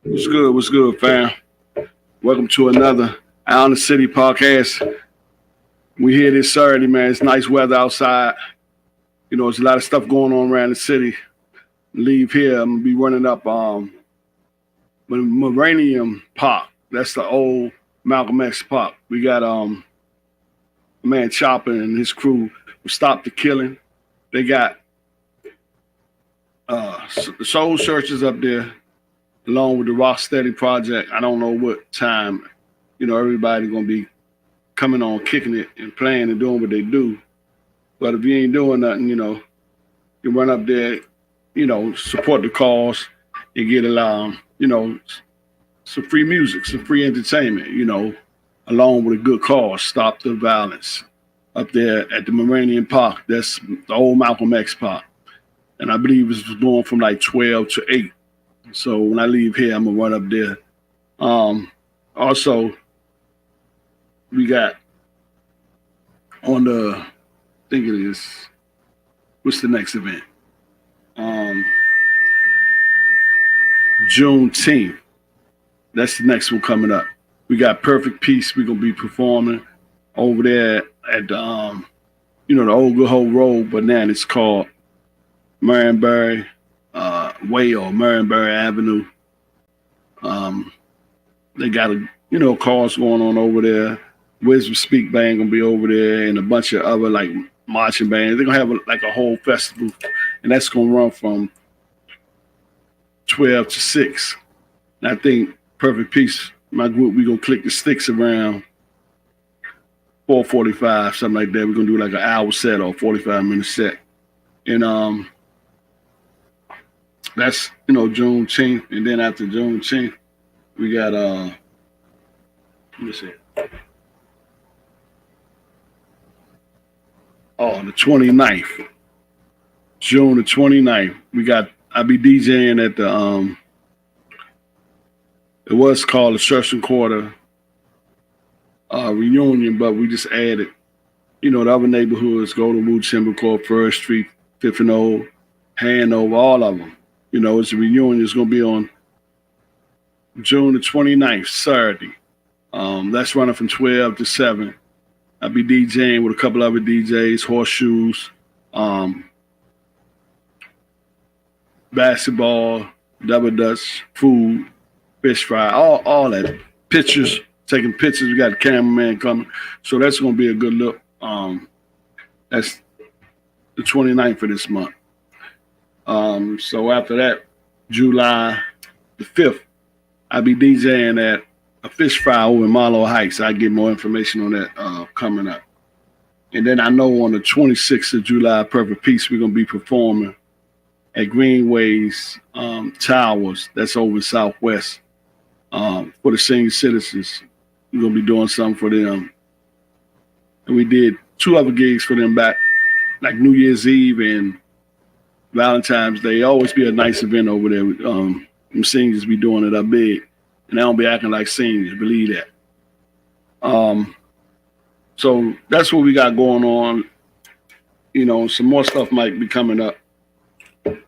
What's good? What's good, fam? Welcome to another Out in the City podcast. We here this Saturday, man. It's nice weather outside. You know, there's a lot of stuff going on around the city. Leave here, I'm gonna be running up Millennium Park. That's the old Malcolm X Park. We got a man Chopper and his crew who stopped the killing. They got the Soul Searchers up there, along with the Rocksteady Project. I don't know what time, you know, everybody gonna be coming on, kicking it and playing and doing what they do. But if you ain't doing nothing, you know, you run up there, you know, support the cause, and get you know, some free music, some free entertainment, you know, along with a good cause, stop the violence up there at the Millennium Park. That's the old Malcolm X Park. And I believe it's going from like 12 to 8. So when I leave here, I'm gonna run up there. Also, we got on the, I think it is, what's the next event? Juneteenth. That's the next one coming up. We got Perfect Peace. We're gonna be performing over there at the, you know, the old Good Hope Road, but now it's called Marienberry Way or Marienberry Avenue. They got you know, cars going on over there. Wisdom Speak Band gonna be over there, and a bunch of other like marching bands. They're gonna have like a whole festival, and that's gonna run from 12 to 6. And I think Perfect Peace, my group, we gonna click the sticks around 4:45, something like that. We're gonna do like an hour set or 45-minute set, and that's, you know, Juneteenth. And then after Juneteenth, we got let me see. Oh, the 29th. June the 29th. I'll be DJing at the it was called the Church and Quarter reunion, but we just added, you know, the other neighborhoods, Golden Wood, Timber Court, First Street, Fifth and Old, Hanover, all of them. You know, it's a reunion. It's gonna be on June the 29th, Saturday. That's running from 12 to 7. I'll be DJing with a couple other DJs, Horseshoes, basketball, double dutch, food, fish fry, all that. Pictures, taking pictures. We got a cameraman coming. So that's going to be a good look. That's the 29th of this month. So after that, July the 5th, I'll be DJing at a fish fry over in Marlow Heights. I'll get more information on that coming up. And then I know on the 26th of July, Perfect Peace, we're going to be performing at Greenways Towers. That's over in Southwest for the senior citizens. We're going to be doing something for them. And we did 2 other gigs for them back, like New Year's Eve and Valentine's Day. Always be a nice event over there. Them seniors be doing it up big. And they don't be acting like seniors, believe that. So that's what we got going on. You know, some more stuff might be coming up.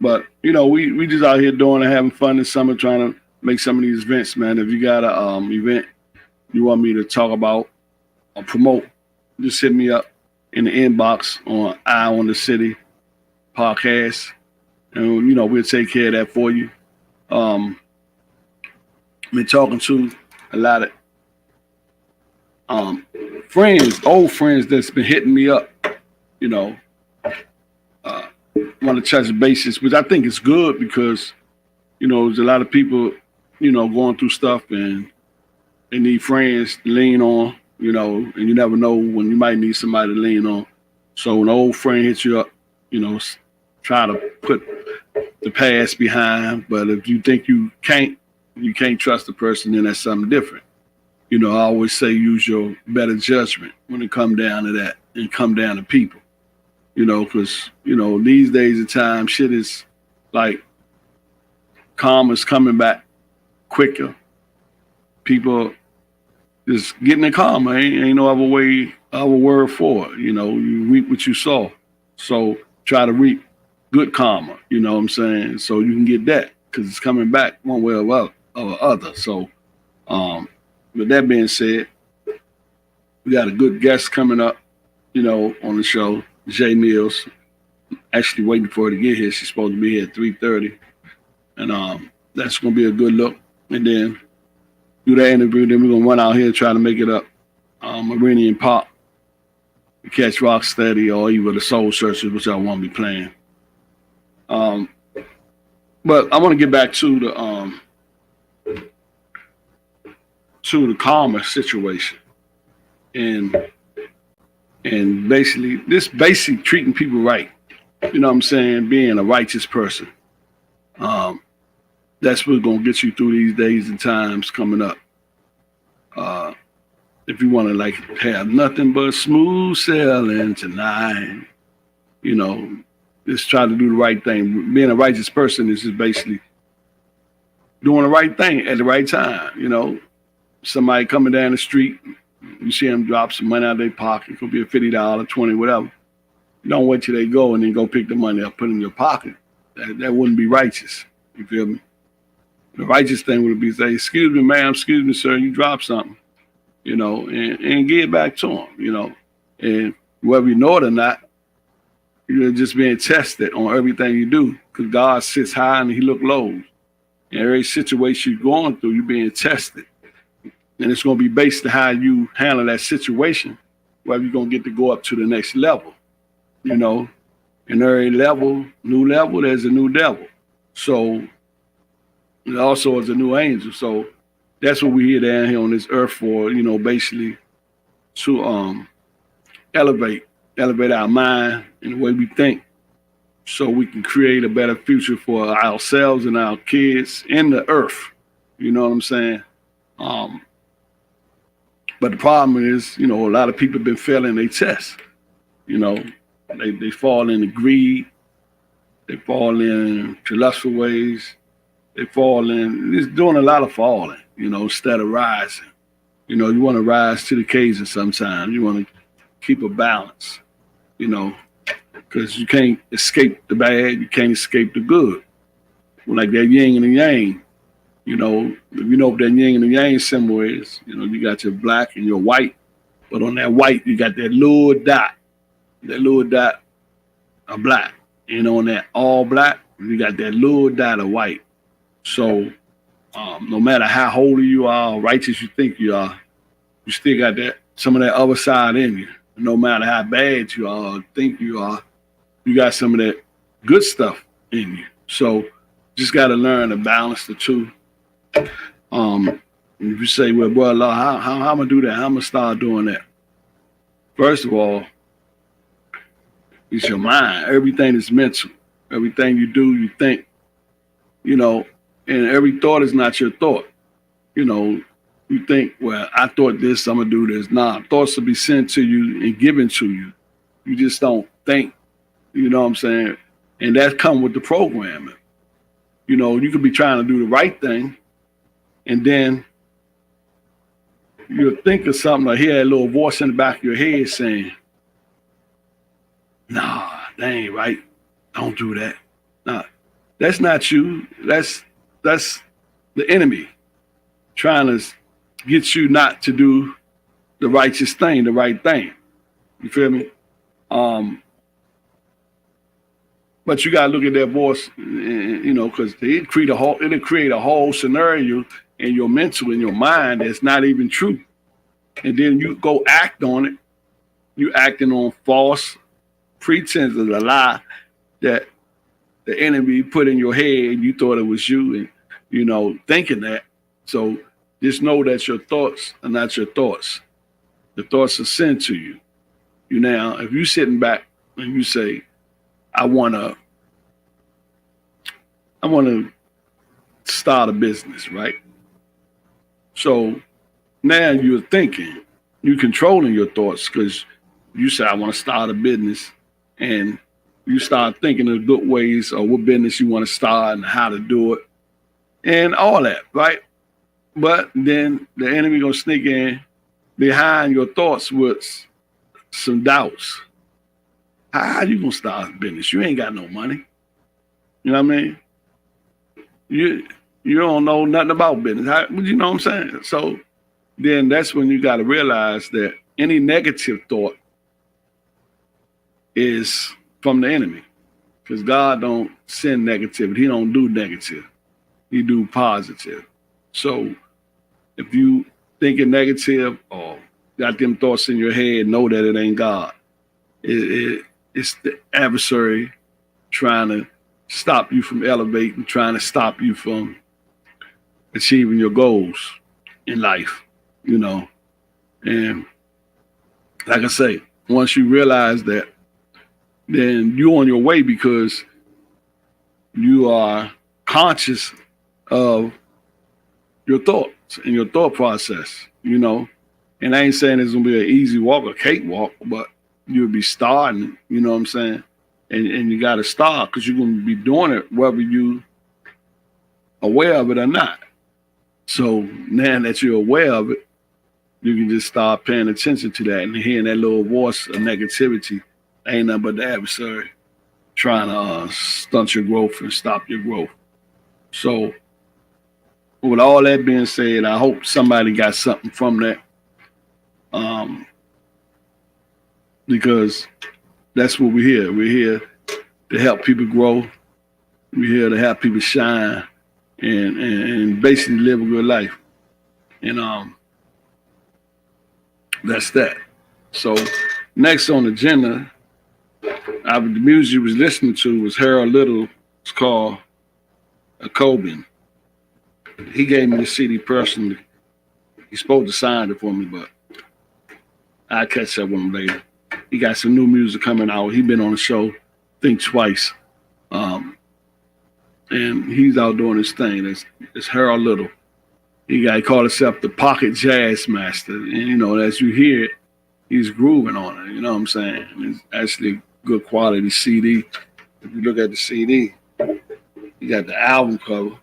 But, you know, we just out here doing and having fun this summer, trying to make some of these events, man. If you got a event you want me to talk about or promote, just hit me up in the inbox on Eye on the City podcast. And, you know, we'll take care of that for you. Been talking to a lot of friends, old friends that's been hitting me up, you know, want to touch bases, which I think is good because, you know, there's a lot of people, you know, going through stuff and they need friends to lean on, you know, and you never know when you might need somebody to lean on. So when an old friend hits you up, try to put the past behind. But if you think you can't trust the person, then that's something different. I always say use your better judgment when it come down to that and come down to people. Because these days of time, shit is like karma's coming back quicker. People just getting the karma. Ain't no other word for it. You reap what you sow. So try to reap good karma. You know what I'm saying? So you can get that because it's coming back one way or other. So, with that being said, we got a good guest coming up, on the show, Jay Mills. Actually waiting for her to get here. She's supposed to be here at 3:30. And that's gonna be a good look. And then do that interview, then we're gonna run out here and try to make it up. Iranian Pop, catch Rocksteady or even the Soul Searchers, which I want to be playing. But I want to get back to the karma situation. And basically this basic treating people right. You know what I'm saying? Being a righteous person. That's what's gonna get you through these days and times coming up. If you want to have nothing but smooth sailing tonight, just try to do the right thing. Being a righteous person is just basically doing the right thing at the right time. Somebody coming down the street, you see them drop some money out of their pocket. It could be a $50, 20, whatever. You don't wait till they go and then go pick the money up, put it in your pocket. That wouldn't be righteous. You feel me? The righteous thing would be say, "Excuse me, ma'am, excuse me, sir, you dropped something," and give it back to them, And whether you know it or not, you're just being tested on everything you do because God sits high and he look low. In every situation you're going through, you're being tested. And it's going to be based on how you handle that situation, whether you're going to get to go up to the next level. In every new level, there's a new devil. So it also is a new angel. So that's what we're here down here on this earth for, basically to elevate our mind and the way we think so we can create a better future for ourselves and our kids in the earth. You know what I'm saying? But the problem is, a lot of people have been failing their tests. They fall into greed. They fall into lustful ways. They fall in, just doing a lot of falling, instead of rising. You want to rise to the occasion sometimes. You want to keep a balance, because you can't escape the bad. You can't escape the good. Like that yin and the yang. If you know what that yin and the yang symbol is, you got your black and your white, but on that white, you got that little dot of black. On that all black, you got that little dot of white. So no matter how holy you are, righteous you think you are, you still got some of that other side in you. No matter how bad you are, or think you are, you got some of that good stuff in you. So just got to learn to balance the two. If you say, well, boy, Lord, how I'm gonna do that? How I'm gonna start doing that? First of all, it's your mind. Everything is mental. Everything you do, you think, and every thought is not your thought. You think, well, I thought this, I'm gonna do this. Nah, thoughts will be sent to you and given to you. You just don't think, you know what I'm saying? And that comes with the programming. You could be trying to do the right thing, and then you'll think of something or hear a little voice in the back of your head saying, nah, that ain't right. Don't do that. Nah, that's not you. That's the enemy trying to get you not to do the righteous thing, the right thing. You feel me? But you gotta look at that voice, because it'll create a whole scenario in your mental, in your mind that's not even true. And then you go act on it. You acting on false pretense of a lie that the enemy put in your head and you thought it was you and, thinking that. So just know that your thoughts are not your thoughts. The thoughts are sent to you. Now, if you sitting back and you say, I wanna I wanna start a business, right? So now you're thinking, you're controlling your thoughts because you say, I want to start a business, and you start thinking of good ways or what business you want to start and how to do it and all that, right? But then the enemy gonna sneak in behind your thoughts with some doubts. How you gonna start a business? You ain't got no money. You know what I mean? You you don't know nothing about business. You know what I'm saying? So then that's when you got to realize that any negative thought is from the enemy, because God don't send negativity. He don't do negative. He do positive. So if you thinking negative or got them thoughts in your head, know that it ain't God. It's the adversary trying to stop you from elevating, trying to stop you from achieving your goals in life, you know. And like I say, once you realize that, then you're on your way because you are conscious of your thoughts and your thought process, you know. And I ain't saying it's gonna be an easy walk, a cakewalk, but you'll be starting, you know what I'm saying? And you gotta start because you're gonna be doing it whether you aware of it or not. So now that you're aware of it, you can just start paying attention to that and hearing that little voice of negativity ain't nothing but the adversary trying to stunt your growth and stop your growth. So with all that being said, I hope somebody got something from that, because that's what we're here. We're here to help people grow. We're here to help people shine and basically live a good life. And that's that. So next on the agenda, the music you was listening to was Harold Little. It's called A Coben. He gave me the CD personally. He's supposed to sign it for me, but I'll catch up with him later. He got some new music coming out. He been on the show, I think twice. And he's out doing his thing. It's Harold Little. He called himself the Pocket Jazz Master. And, you know, as you hear it, he's grooving on it. You know what I'm saying? It's actually good quality CD. If you look at the CD, you got the album cover.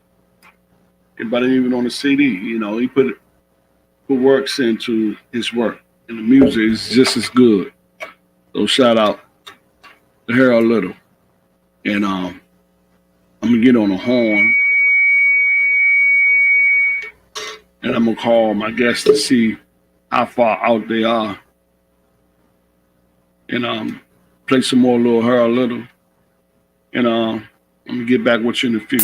But even on the CD, you know, he put works into his work. And the music is just as good. So shout out to Harold Little. And I'm going to get on the horn. And I'm going to call my guests to see how far out they are. And play some more little Harold Little. And I'm going to get back with you in a few.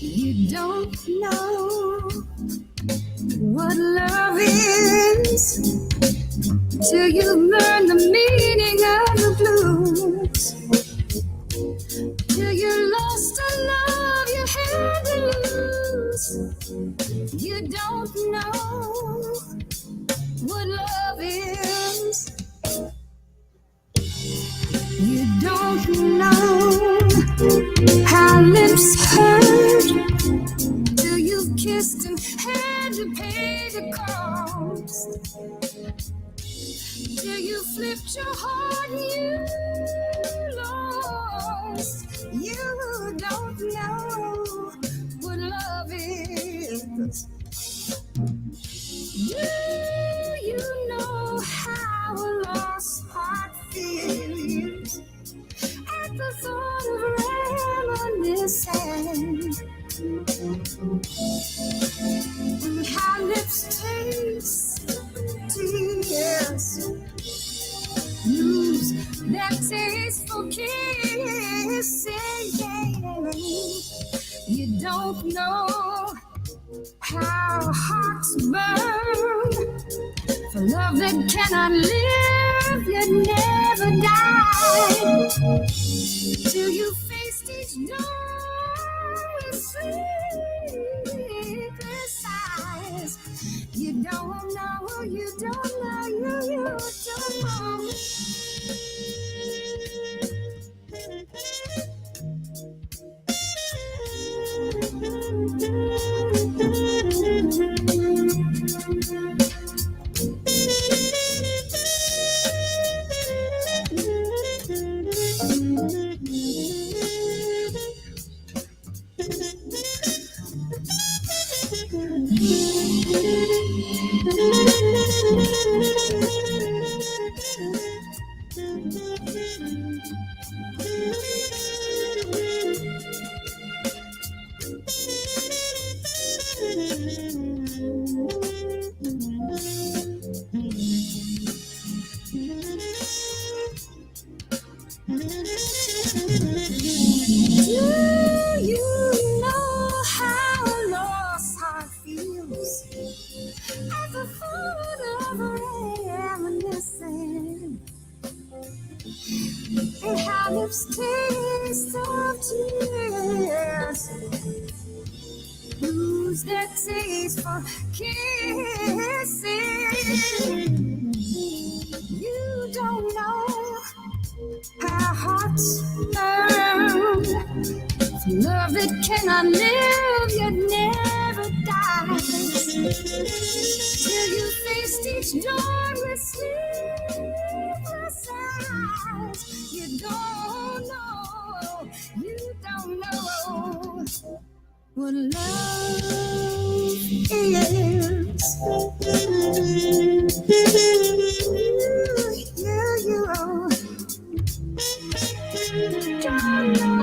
You don't know what love is till you learn the meaning of the blues. Till you lost a love you had to lose. You don't know what love is. You don't know how lips hurt till you've kissed and had to pay the cost. Till you flipped your heart, you lost. You don't know what love is. Do you know how a lost heart feels at the thought of reminiscing? How lips taste tears, lose that tasteful kissing. You don't know how hearts burn for love that cannot live, yet never die. Till you faced each dawn with sleepless eyes. You don't know, you don't know, you don't know. life's taste of tears lose their taste for kissing. You don't know how hearts burn. Love that cannot live yet never dies. Till you faced each dawn with sleepless eyes. You don't know what love is. You don't know.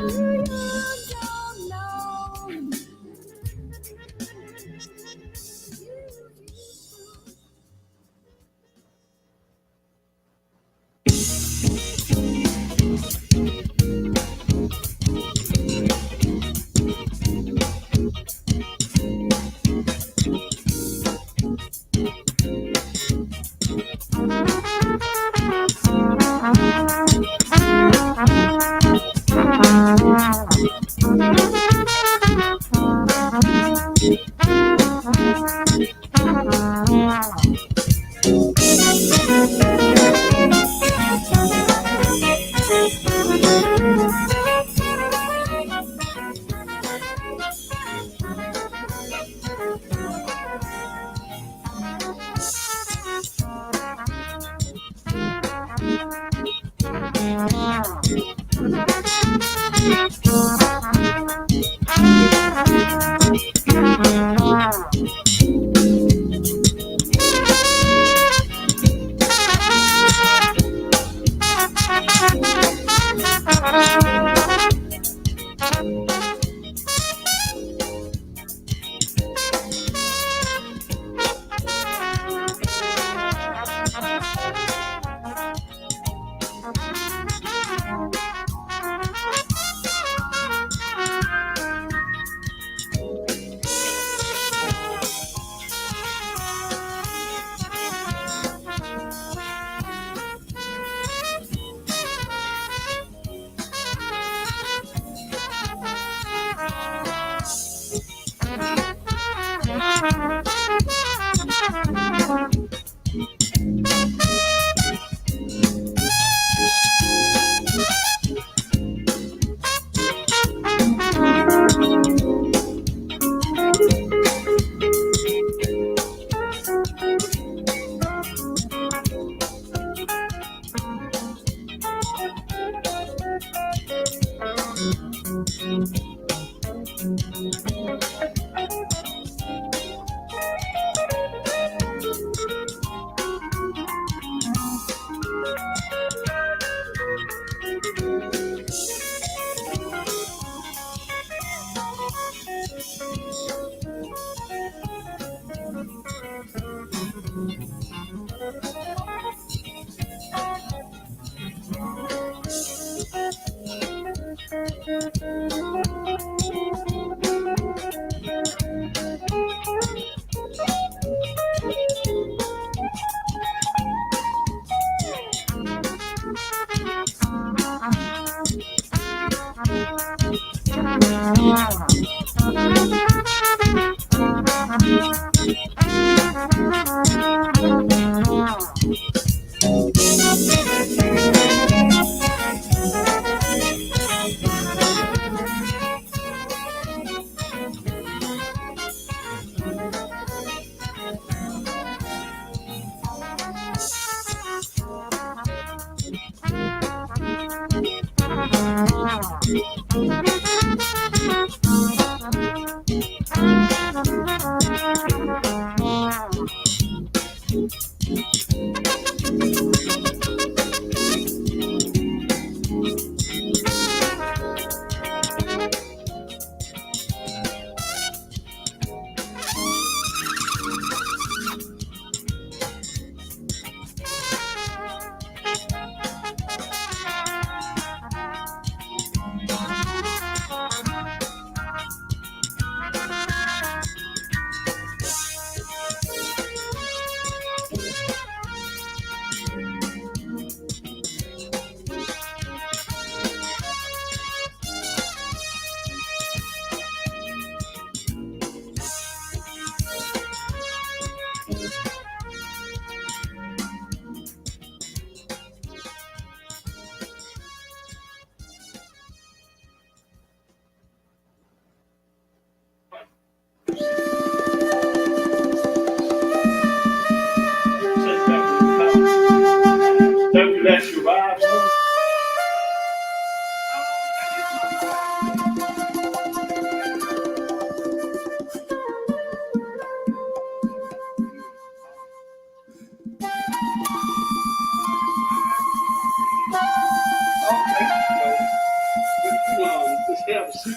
I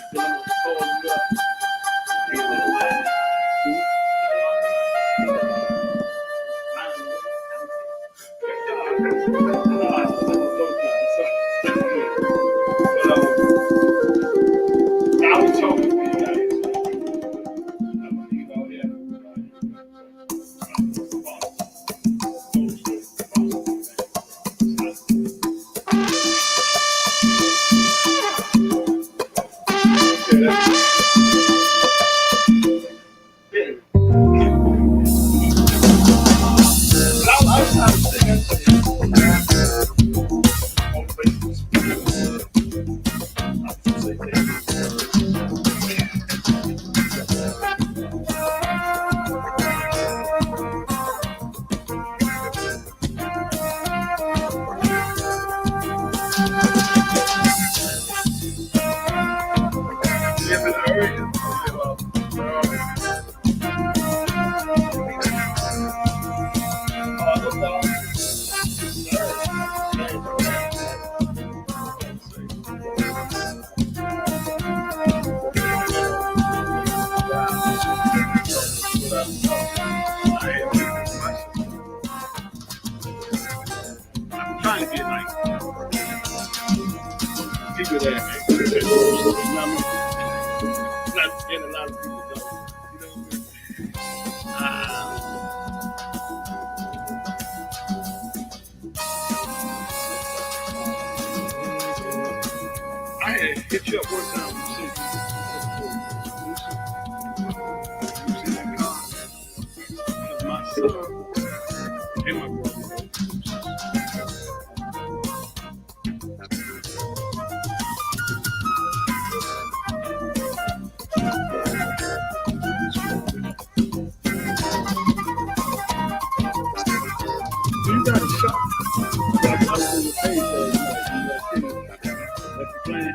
was talking to you guys. Trying to get like people that not and a lot of people don't. You know what I mean? I had hit you up one time. You see that car? My son and my brother. You got a shot. You got to on the page that's the plan.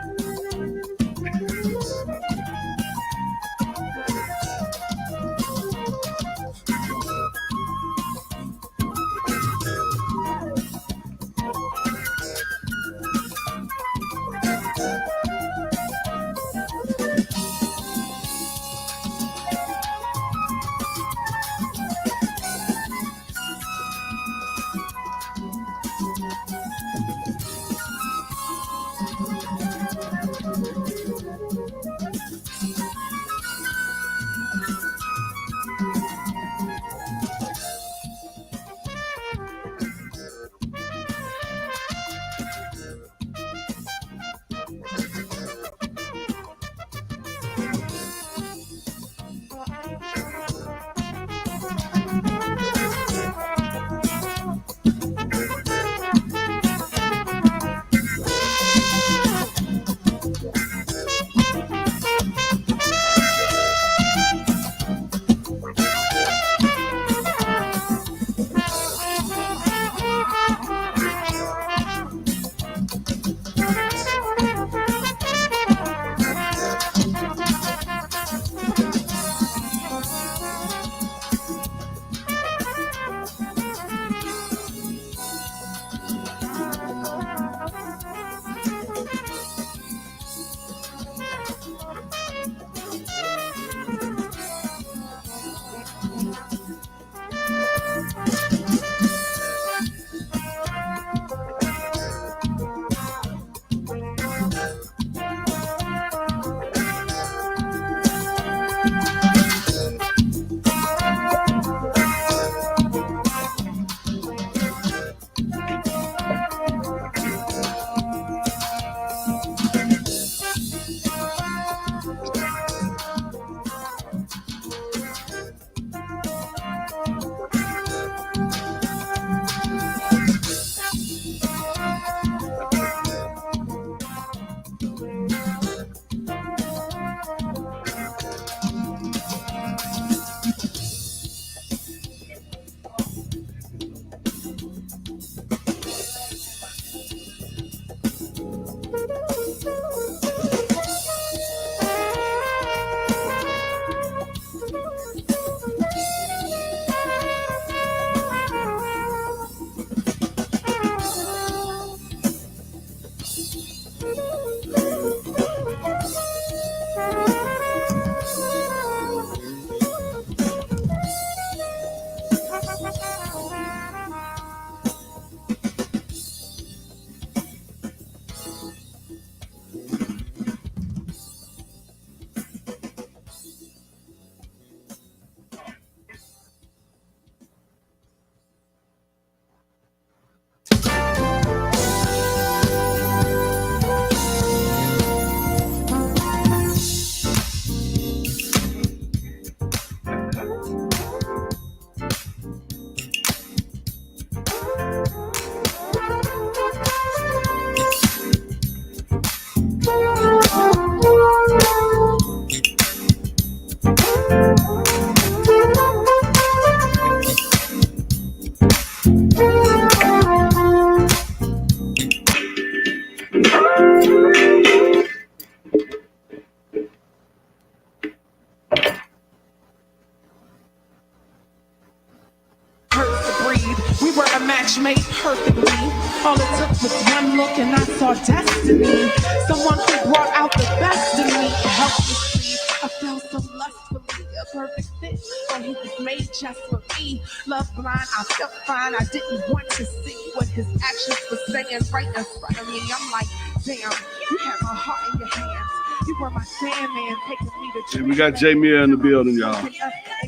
made perfectly. All it took was one look and I saw destiny. Someone who brought out the best in me. Helplessly, I felt so lustfully. A perfect fit, but he was made just for me. Love blind, I felt fine. I didn't want to see what his actions were saying right in front of me. I'm like, damn, you had my heart in your hands. You were my Sandman, taking me to And we got Jamie in the building, y'all. and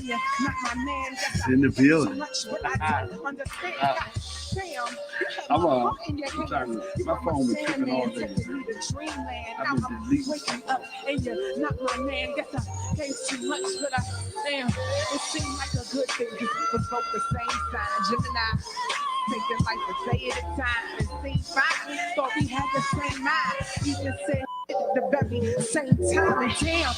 you're not my man. In the building. But I don't understand. Damn, you had I'm my heart in your I'm hands. trying to, You my were phone been tripping all Sandman, day. taking me to dreamland. I've Now been I'm deleting waking up and you're not my man. Guess I gave too much, but damn, it seemed like a good thing. 'Cause we was both the same sign, Gemini. Taking life a day at a time. It seemed fine. Thought we had the same mind. Even said at the very same time. And damn,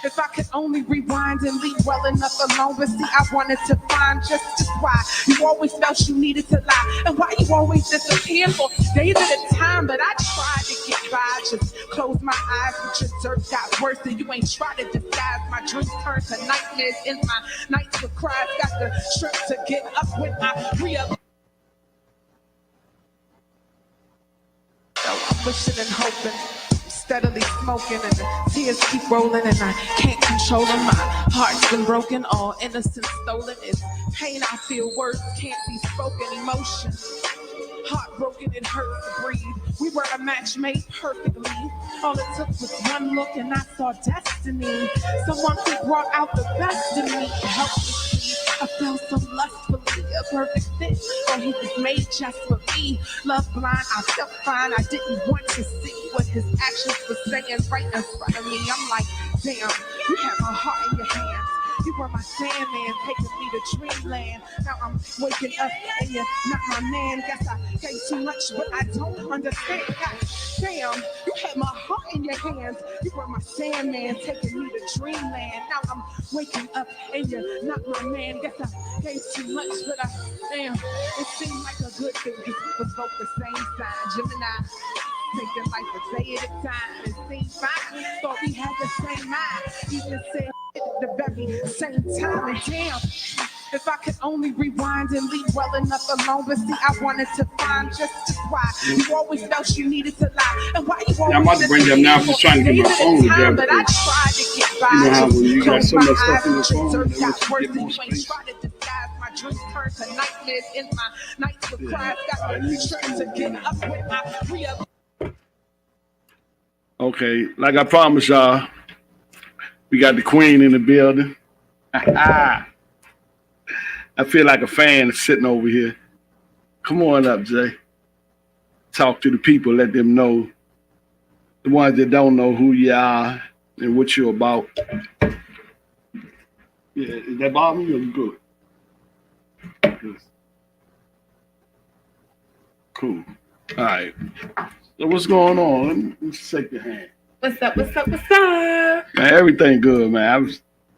if I could only rewind and leave well enough alone, but see, I wanted to find just why you always felt you needed to lie, and why you always disappeared for days at a time. But I tried to get by, just close my eyes, but your dirt got worse, and you ain't tried to disguise. My dreams turned to nightmares, in my nights with cries. Got the strength to get up when I realize. I'm wishing and hoping, steadily smoking, and the tears keep rolling, and I can't control them. My heart's been broken, all innocence stolen. It's pain I feel, words can't be spoken, emotion. Heartbroken, it hurts to breathe. We were a match made perfectly. All it took was one look and I saw destiny. Someone who brought out the best in me. Helplessly, I felt so lustfully. A perfect fit, but he was made just for me. Love blind, I felt fine. I didn't want to see what his actions were saying right in front of me. I'm like, damn, you had my heart in your hands. You were my Sandman, taking me to dreamland. Now I'm waking up and you're not my man. Guess I gave too much, but I don't understand. God damn, you had my heart in your hands. You were my Sandman, taking me to dreamland. Now I'm waking up and you're not my man. Guess I gave too much, but damn, it seemed like a good thing. 'Cause we was both the same sign, Gemini. Taking life a day at a time. It seemed fine. Thought we had the same mind. Even said at the very same time. And damn, if I could only rewind and leave well enough alone, but see, I wanted to find just why you always felt you needed to lie, and why you always. I'm about to bring them now. I'm just trying to get my phone together. But I tried to get by. You know how when you got so much stuff in your eyes, phone, dirt they want got you to worse, get and more you ain't space. tried to disguise. My dreams turned to nightmares, in my nights with cries. Got All right, the let me just strength to get up when I realize. Okay, like I promised y'all, we got the queen in the building. I feel like a fan sitting over here. Come on up, Jay. Talk to the people, let them know, the ones that don't know who you are and what you're about. Yeah, is that bothering you? Good. Good. Cool. All right. So what's going on? Let me shake your hand. What's up? What's up? What's up? Man, everything good, man.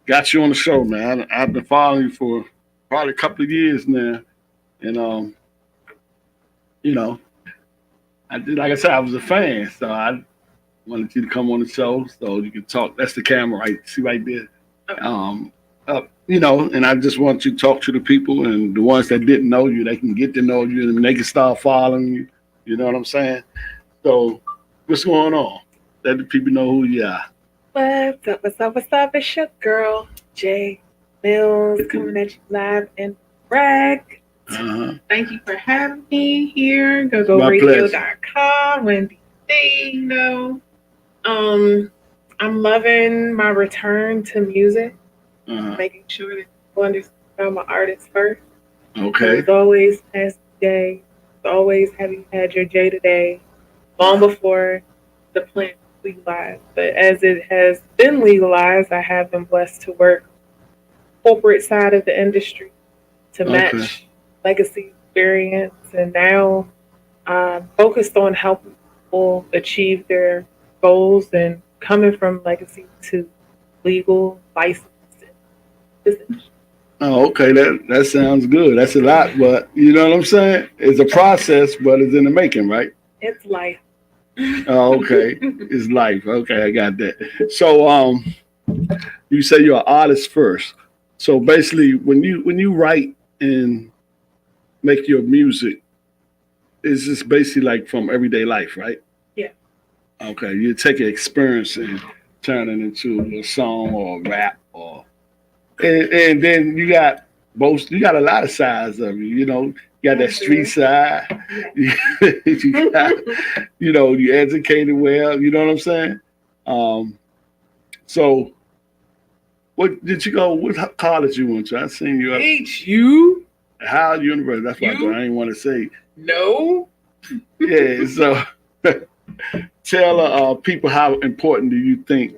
Got you on the show, man. I've been following you for probably a couple of years now, and you know, like I said, I was a fan, so I wanted you to come on the show so you can talk. That's the camera, right? See right there. And I just want you to talk to the people, and the ones that didn't know you, they can get to know you, and they can start following you. You know what I'm saying? So, what's going on? Let the people know who you are. What's up? What's up? What's up? It's your girl, Jay Mills, coming at you live in Bragg. Uh-huh. Thank you for having me here. My GoGoRadio.com, Wendy D, I'm loving my return to music, making sure that people understand I'm an artist first. Okay. It's always past day. It's always have you had your J today, long before the plant legalized. But as it has been legalized, I have been blessed to work corporate side of the industry to match legacy experience, and now I'm focused on helping people achieve their goals and coming from legacy to legal license. Oh, okay. That sounds good. That's a lot, but you know what I'm saying? It's a process, but it's in the making, right? It's life. Oh, okay. It's life. Okay, I got that. So, you say you're an artist first. So basically, when you write and make your music, it's just basically like from everyday life, right? Yeah. Okay, you take an experience and turn it into a song or a rap, or and then you got both. You got a lot of sides of you. You know, you got that street side. You got, you educated well. You know what I'm saying? Um, so what did you go? What college you went to? I seen you at HU? Howard University. That's what I You? thought. I didn't want to say. No. Yeah. So tell people how important do you think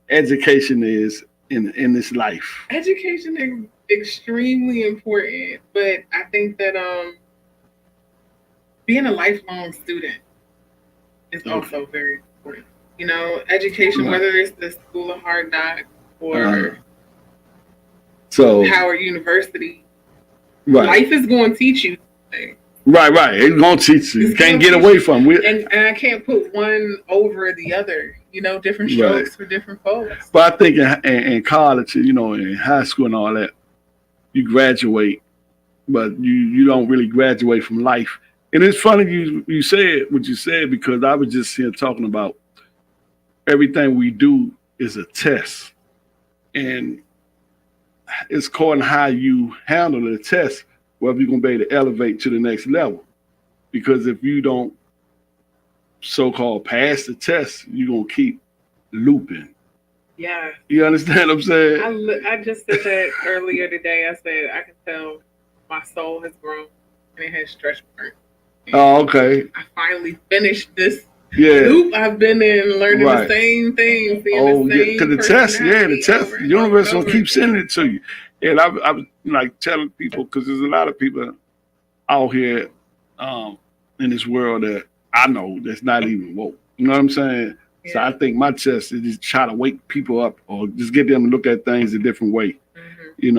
education is in this life? Education is extremely important, but I think that being a lifelong student is also very important. You know, education, Right. whether it's the School of Hard Knocks or Uh, so Howard University, right, life is going to teach you things. right. It's gonna teach you. You It's can't gonna get teach away you. from it. And I can't put one over the other. You know, different strokes Right. for different folks. But I think in college, in high school and all that, you graduate, but you don't really graduate from life. And it's funny you said what you said, because I was just here talking about everything we do is a test, and it's according how you handle the test whether you're gonna be able to elevate to the next level. Because if you don't so-called pass the test, you're gonna keep looping. Yeah. You understand what I'm saying? I just said that earlier today. I said I can tell my soul has grown and it has stretch marks. Oh, okay. I finally finished this Yeah. loop I've been in, learning Right. the same thing, seeing Oh, the yeah. same Because the test, the personality test, over the and over universe and gonna over. keep sending it to you. And I was like telling people, because there's a lot of people out here in this world that I know that's not even woke. You know what I'm saying? So Yeah. I think my test is just try to wake people up, or just get them to look at things a different way. And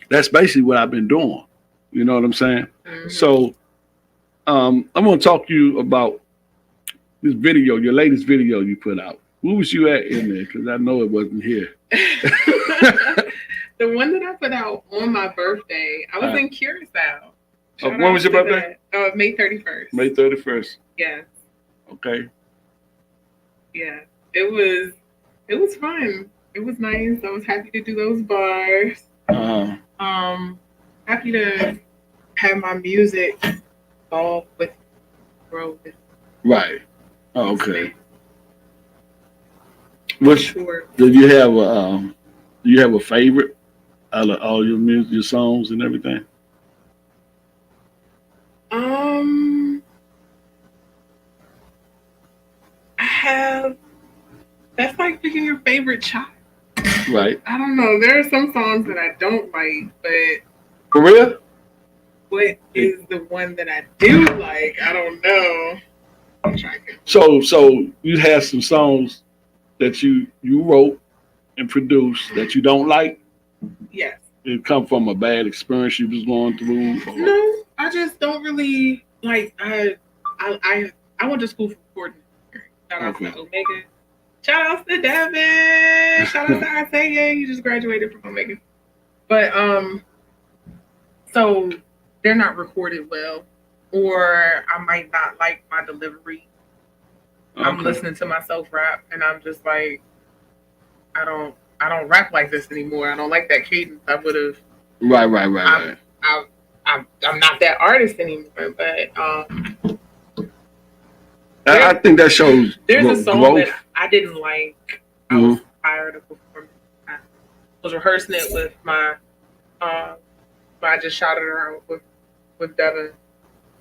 that's basically what I've been doing. You know what I'm saying? So I'm gonna talk to you about this video, your latest video you put out. Who was you at in there? Because I know it wasn't here. The one that I put out on my birthday, I was in Curacao. When was your birthday? May 31st. May 31st. Yeah. Okay. Yeah. It was fun. It was nice. I was happy to do those bars. Happy to have my music all with grow with. Right. Oh, okay. Which Sure. do you have a favorite out of all your music, your songs and everything? I have. That's like picking your favorite child. Right. I don't know. There are some songs that I don't like, but For real? what is the one that I do like? I don't know. I'm trying to. So you have some songs that you wrote and produced that you don't like? Yes. It come from a bad experience you was going through? Or? No, I just don't really like. I went to school for recording. Shout out to Omega. Shout out to Devin. Shout out to Isaiah. You just graduated from Omega. But so they're not recorded well, or I might not like my delivery. I'm listening to myself rap, and I'm just like, I don't rap like this anymore. I don't like that cadence. I would have. Right. I'm not that artist anymore. But I think that shows there's a song growth. that I didn't like. I was tired of performing. I was rehearsing it with my. I just shouted around with Devin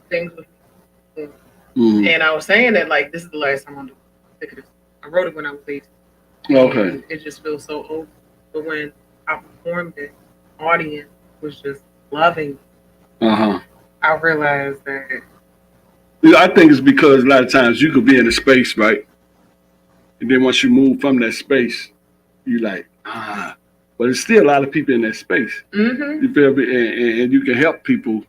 things with me. And I was saying that like this is the last time I'm doing it. I wrote it when I was 18. Okay. It just feels so old. But when I performed it, the audience was just loving it. I realized that. I think it's because a lot of times you could be in a space, right? And then once you move from that space, you like, but it's still a lot of people in that space. You feel me? And you can help people.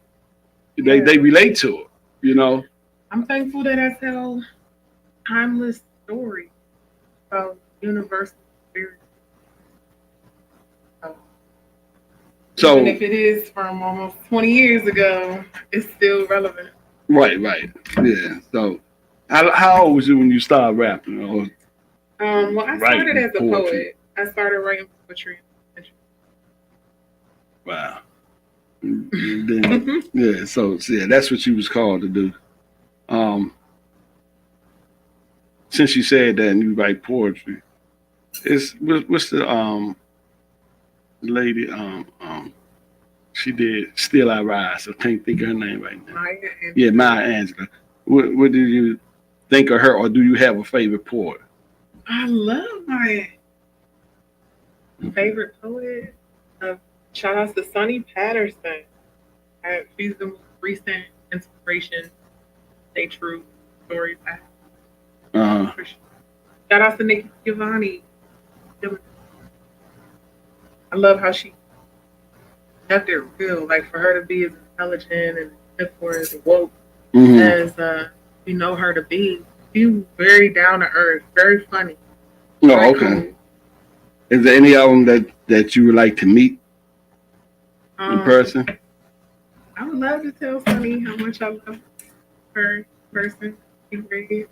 They relate to it, you know? I'm thankful that I tell timeless stories about universal experience. So Even if it is from almost 20 years ago, it's still relevant. right, yeah. So how old was you when you started rapping? Or Well, I started writing as a poetry? poet. I started writing poetry. Wow. And then yeah, so yeah, that's what you was called to do. Um, since you said that and you write poetry, what's the lady she did Still I Rise. I can't think of her name right now. Maya and Yeah, Maya Angelou. What did you think of her, or do you have a favorite poet? I love my favorite poet. Shout out to Sonny Patterson. She's the most recent inspiration. Stay true stories. Uh, Shout out to Nikki Giovanni. I love how she kept it real. Like for her to be as intelligent and for as woke mm-hmm. as we know her to be. She's very down to earth, very funny. Oh, very okay. cool. Is there any of them that you would like to meet in person? I would love to tell Sunny how much I love her in person. She's great.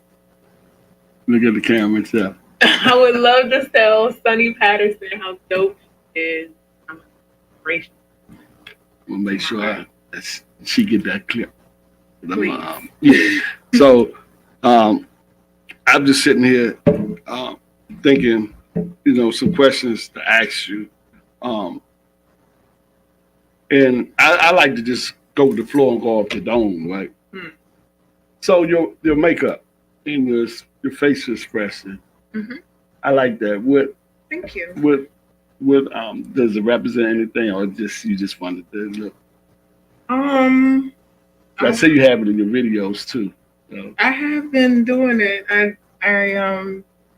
Look at the camera and stuff. I would love to tell Sonny Patterson how dope she is. I'm inspiration. We'll make sure she get that clip. Please. Yeah. So I'm just sitting here thinking, some questions to ask you. And I like to just go to the floor and go off the dome, right? So your makeup and your facial expression, I like that. Thank you. What does it represent anything, or you just wanted to look? I see you have it in your videos too. So. I have been doing it. I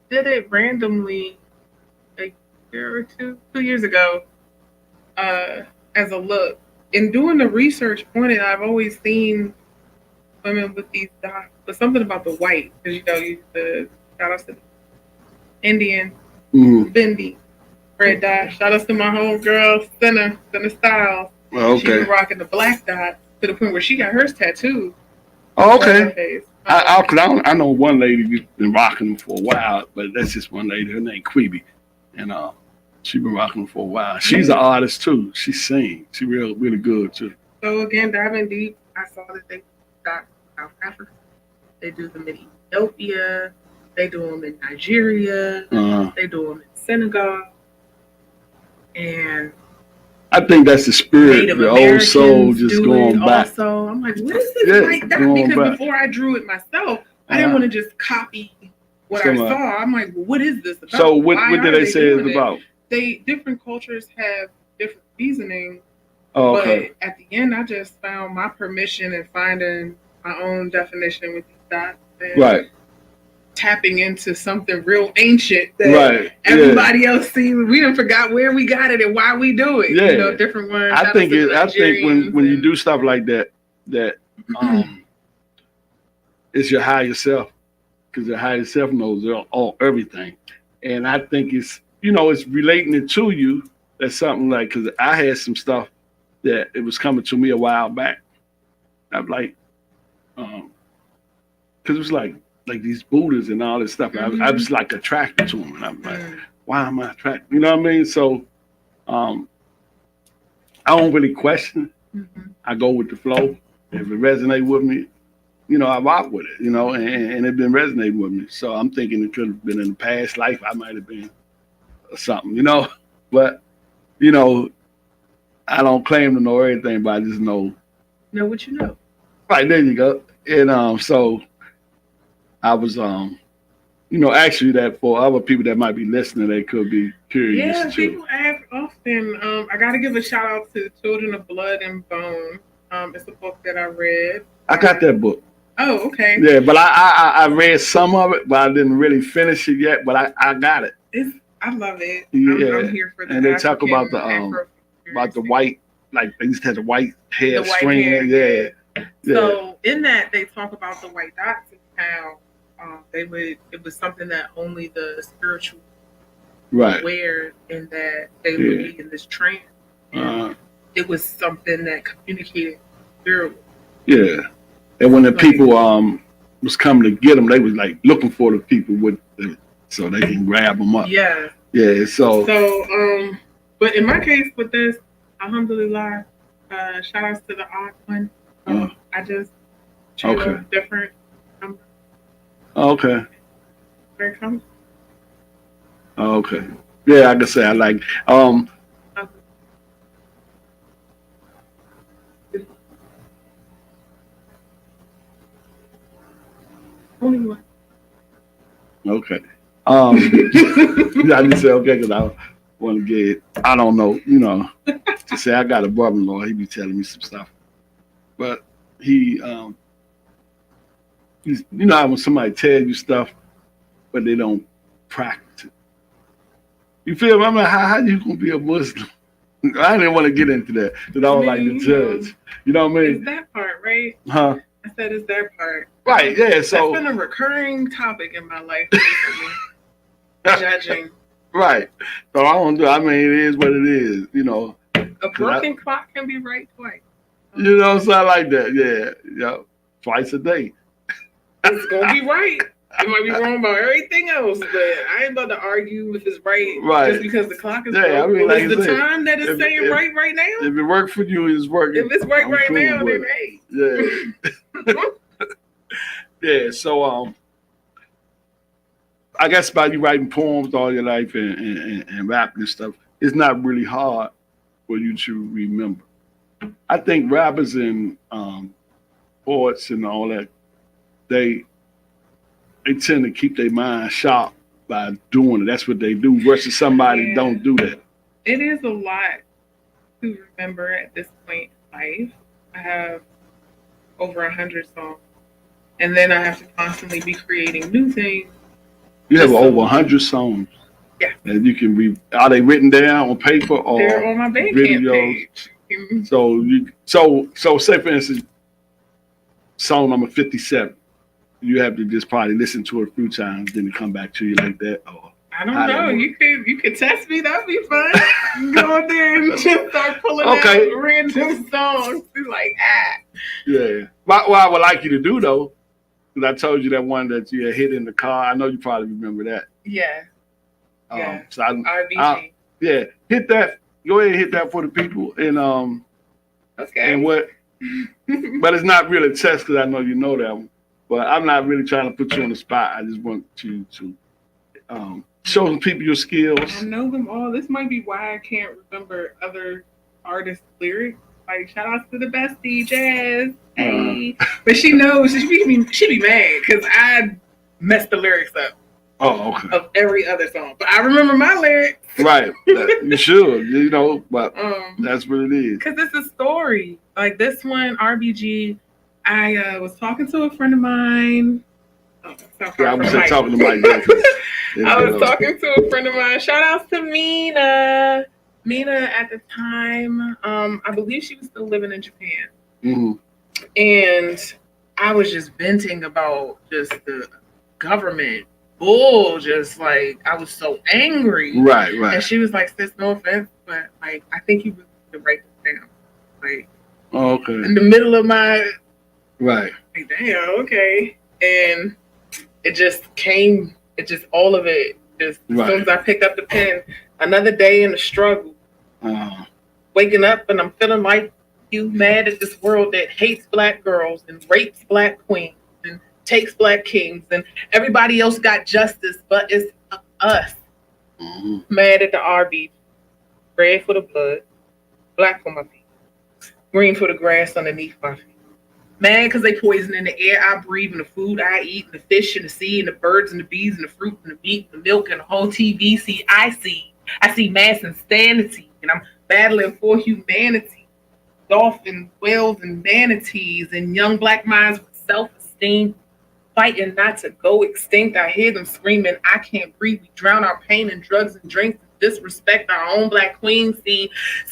did it randomly a year or 2 years ago, as a look. In doing the research on it, I've always seen women with these dots, but something about the white, because the shout out to the Indian, Bindi, red dot. Shout out to my homegirl, Center Styles. Oh, okay. She's been rocking the black dot to the point where she got hers tattooed. Oh, okay. I know one lady who's been rocking them for a while, but that's just one lady. Her name Queeby, and she's been rocking them for a while. She's an artist too. She sings. She really good too. So again, diving deep, I saw that they got South Africa. They do them in Ethiopia. They do them in Nigeria. They do them in Senegal. And I think that's the spirit, Native the Americans old soul just going back. Also, I'm like, what is this like that? Because before I drew it myself, I didn't want to just copy what I saw. I'm like, well, what is this about? So what did they say it's about? Different cultures have different reasoning. Oh, okay. But at the end, I just found my permission and finding my own definition with these dots. Right. Tapping into something real ancient that everybody else sees. We done forgot where we got it and why we do it. Yeah. Different ones. I think when you do stuff like that it's your higher self, because your higher self knows everything. And I think it's relating it to you. That's something like, because I had some stuff that it was coming to me a while back. I'm like, because it was like these Buddhas and all this stuff. I was like attracted to them. And I'm like, why am I attracted? You know what I mean? So I don't really question. I go with the flow. If it resonates with me, I rock with it, and it been resonating with me. So I'm thinking it could have been in the past life. I might have been something, but, I don't claim to know everything, but I just know what you know. Right, there you go. And so I was, actually that for other people that might be listening, they could be curious. Yeah, too. people ask often. I got to give a shout out to Children of Blood and Bone. It's a book that I read. I got that book. Oh, okay. Yeah, but I read some of it, but I didn't really finish it yet. But I got it. I love it. Yeah, I'm here for the and they talk about the white, like they used to have the white hair string. Yeah. So in that they talk about the white dots and how it was something that only the spiritual wear, and that they would be in this trance. it was something that communicated very well. Yeah. And when the people was coming to get them, they was like looking for the people with so they can grab them up. Yeah. Yeah. So But in my case with this, alhamdulillah, shout outs to the odd one. I just chose okay. different number. Okay. Where it comes. Okay. Yeah, I can say I like Only one. okay. Yeah, I just say okay because I want to get. I don't know, to say I got a brother-in-law. He be telling me some stuff, but he, he's, how when somebody tell you stuff, but they don't practice it. You feel me? I'm like, how you gonna be a Muslim? I didn't want to get into that because I don't like to judge. You know what I mean? It's that part, right? Huh? I said it's that part. Right, yeah. So that's been a recurring topic in my life recently. Judging. Right. So I don't do. I mean, it is what it is. A broken clock can be right twice. So I like that. Yeah. Twice a day. It's gonna be right. You might be wrong about everything else, but I ain't about to argue if it's right just because the clock is broken. I mean, like it's the time that it's saying right now. If it worked for you, it's working. If it's right cool now, then hey. Yeah. Yeah. So I guess by you writing poems all your life and rapping and stuff, it's not really hard for you to remember. I think rappers and poets and all that, they tend to keep their mind sharp by doing it. That's what they do versus somebody don't do that. It is a lot to remember at this point in life. I have over 100 songs. And then I have to constantly be creating new things. You have over 100 songs. Yeah. And you can read. Are they written down on paper or they're on my Bandcamp page? So say for instance, song number 57. You have to just probably listen to it a few times, then it come back to you like that. Or I don't know. You could test me. That'd be fun. Go out there and just start pulling out random songs. Be like, Yeah. What I would like you to do though, because I told you that one that you had hit in the car. I know you probably remember that. Yeah. So RBG. Yeah, hit that. Go ahead and hit that for the people. And okay. And what? But it's not really a test because I know you know that one. But I'm not really trying to put you on the spot. I just want you to show some people your skills. I know them all. This might be why I can't remember other artists' lyrics. Like, shout outs to the bestie, Jazz. Hey. But she knows. She be mad because I messed the lyrics up. Oh, okay. Of every other song. But I remember my lyrics. Right. You should, but that's what it is. Because it's a story. Like this one, RBG, I was talking to a friend of mine. I was talking to Mike. I was talking to a friend of mine. Shout outs to Mina. Mina at the time, I believe she was still living in Japan. Mm-hmm. And I was just venting about just the government bull. Just like, I was so angry. Right. And she was like, sis, no offense, but like, I think you really need to write this down. Like, okay. In the middle of my... Right. Like, damn, okay. And it just came, all of it, as soon as I picked up the pen, another day in the struggle. Waking up and I'm feeling like you, mad at this world that hates black girls and rapes black queens and takes black kings and everybody else got justice, but it's us. Mm-hmm. Mad at the RB. Red for the blood, black for my feet, green for the grass underneath my feet. Mad because they poison in the air I breathe and the food I eat and the fish and the sea and the birds and the bees and the fruit and the meat and the milk and the whole TV. I see mass insanity and I'm battling for humanity. Dolphins, whales, and manatees and young black minds with self-esteem fighting not to go extinct. I hear them screaming, I can't breathe. We drown our pain in drugs and drinks. Disrespect our own black queen. See,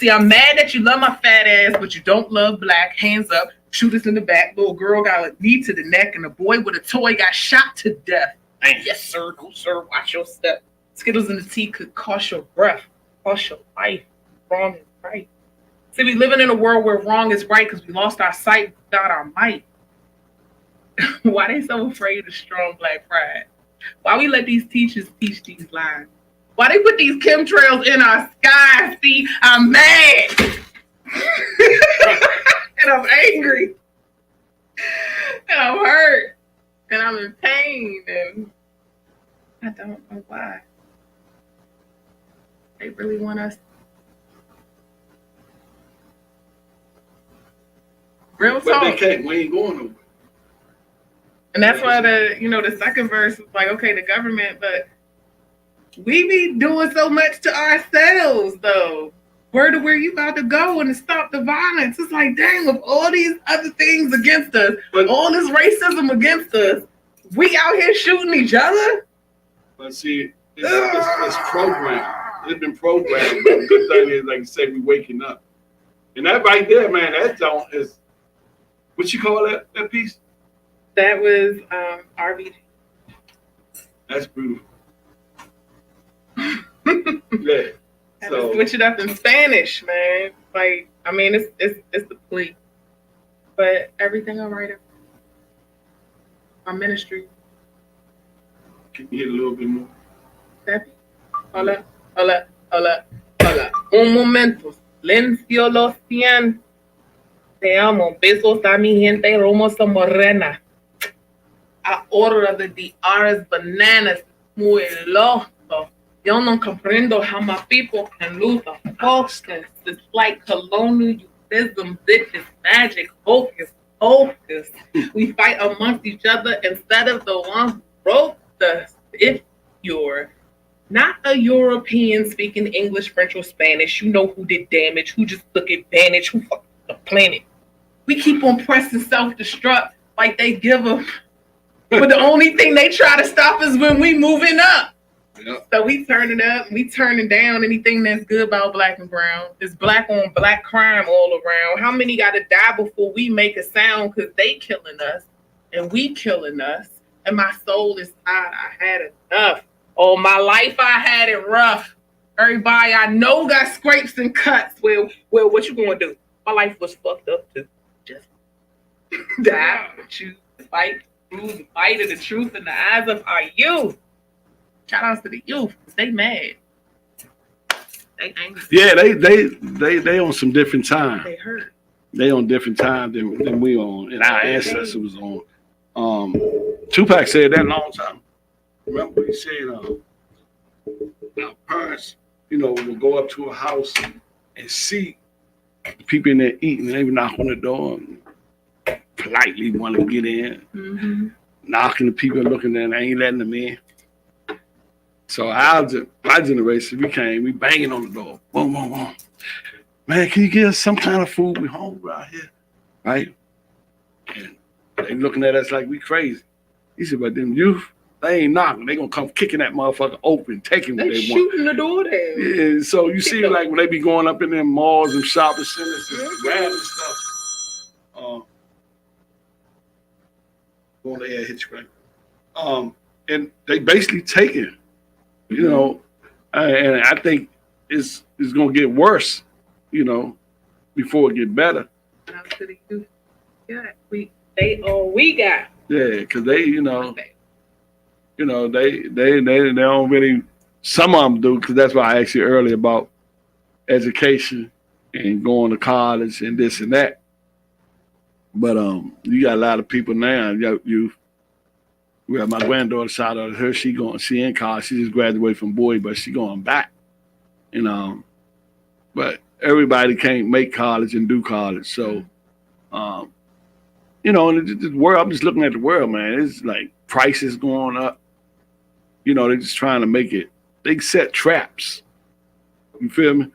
I'm mad that you love my fat ass, but you don't love black. Hands up. Shoot us in the back. Little girl got a knee to the neck, and a boy with a toy got shot to death. Yes, sir. No, sir. Watch your step. Skittles in the tea could cost your breath, cost your life. Wrong is right. See, we living in a world where wrong is right because we lost our sight, got our might. Why they so afraid of strong black pride? Why we let these teachers teach these lies? Why they put these chemtrails in our sky? See, I'm mad. And I'm angry. And I'm hurt. And I'm in pain. And I don't know why. They really want us. Real But they talk. can't. We ain't going nowhere. And that's why the second verse is like, okay, the government, but we be doing so much to ourselves, though. Where you about to go and to stop the violence? It's like, dang, with all these other things against us, But- all this racism against us, we out here shooting each other? But see, it's programmed. It's been programmed. But the good thing is, like you say, we waking up. And that right there, man, that don't is, what you call that piece? That was RBG. That's beautiful. Yeah. Had to So switch it up in Spanish, man. Like, I mean, it's the plea, but everything all right. Our ministry. can you hit a little bit more? Pepe. Hola. Un momento. Silencio lo siento. Te amo. Besos a mi gente hermosa morena. Ahora de DR's bananas. Muy loco. Yo no comprendo how my people can lose the focus. It's like colonialism. This is magic. Hocus pocus. We fight amongst each other instead of the ones who wrote us. If you're not a European speaking English, French, or Spanish, you know who did damage, who just took advantage, who fucked the planet. We keep on pressing self-destruct like they give up. But the only thing they try to stop is when we moving up. Yep. So we turning up, we turning down anything that's good about black and brown. It's black on black crime all around. How many got to die before we make a sound because they killing us and we killing us? And my soul is tired. I had enough. All my life I had it rough. Everybody I know got scrapes and cuts. Well, what you gonna do? My life was fucked up too. Just die, choose to fight through the fight of the truth in the eyes of our youth. Shout outs to the youth. They mad. They angry. Yeah, they on some different time. They hurt. They on different time than we on, and our ancestors was on. Tupac said that a long time. Remember he said, our parents, will go up to a house and see people in there eating, and they would knock on the door and politely want to get in, knocking the people looking there, and they ain't letting them in. So my generation, we banging on the door. Boom, boom, boom. Man, can you get us some kind of food? We hungry out here, right? And they looking at us like we crazy. He said, but them youth, they ain't knocking. They gonna come kicking that motherfucker open, taking what They they want. shooting the door down. Yeah, so you see, like when they be going up in them malls and shopping centers and grabbing stuff. Going there, hit you right. And they basically taking, and I think it's gonna get worse, before it get better. Shout out to the youth. Yeah, they all we got. Yeah, because they don't really. Some of them do, because that's why I asked you earlier about education and going to college and this and that. But you got a lot of people now. We have my granddaughter. Shout out to her. She in college. She just graduated from Bowie, but she going back. But everybody can't make college and do college. So, and the world. I'm just looking at the world, man. It's like prices going up. They're just trying to make it. They set traps. You feel me?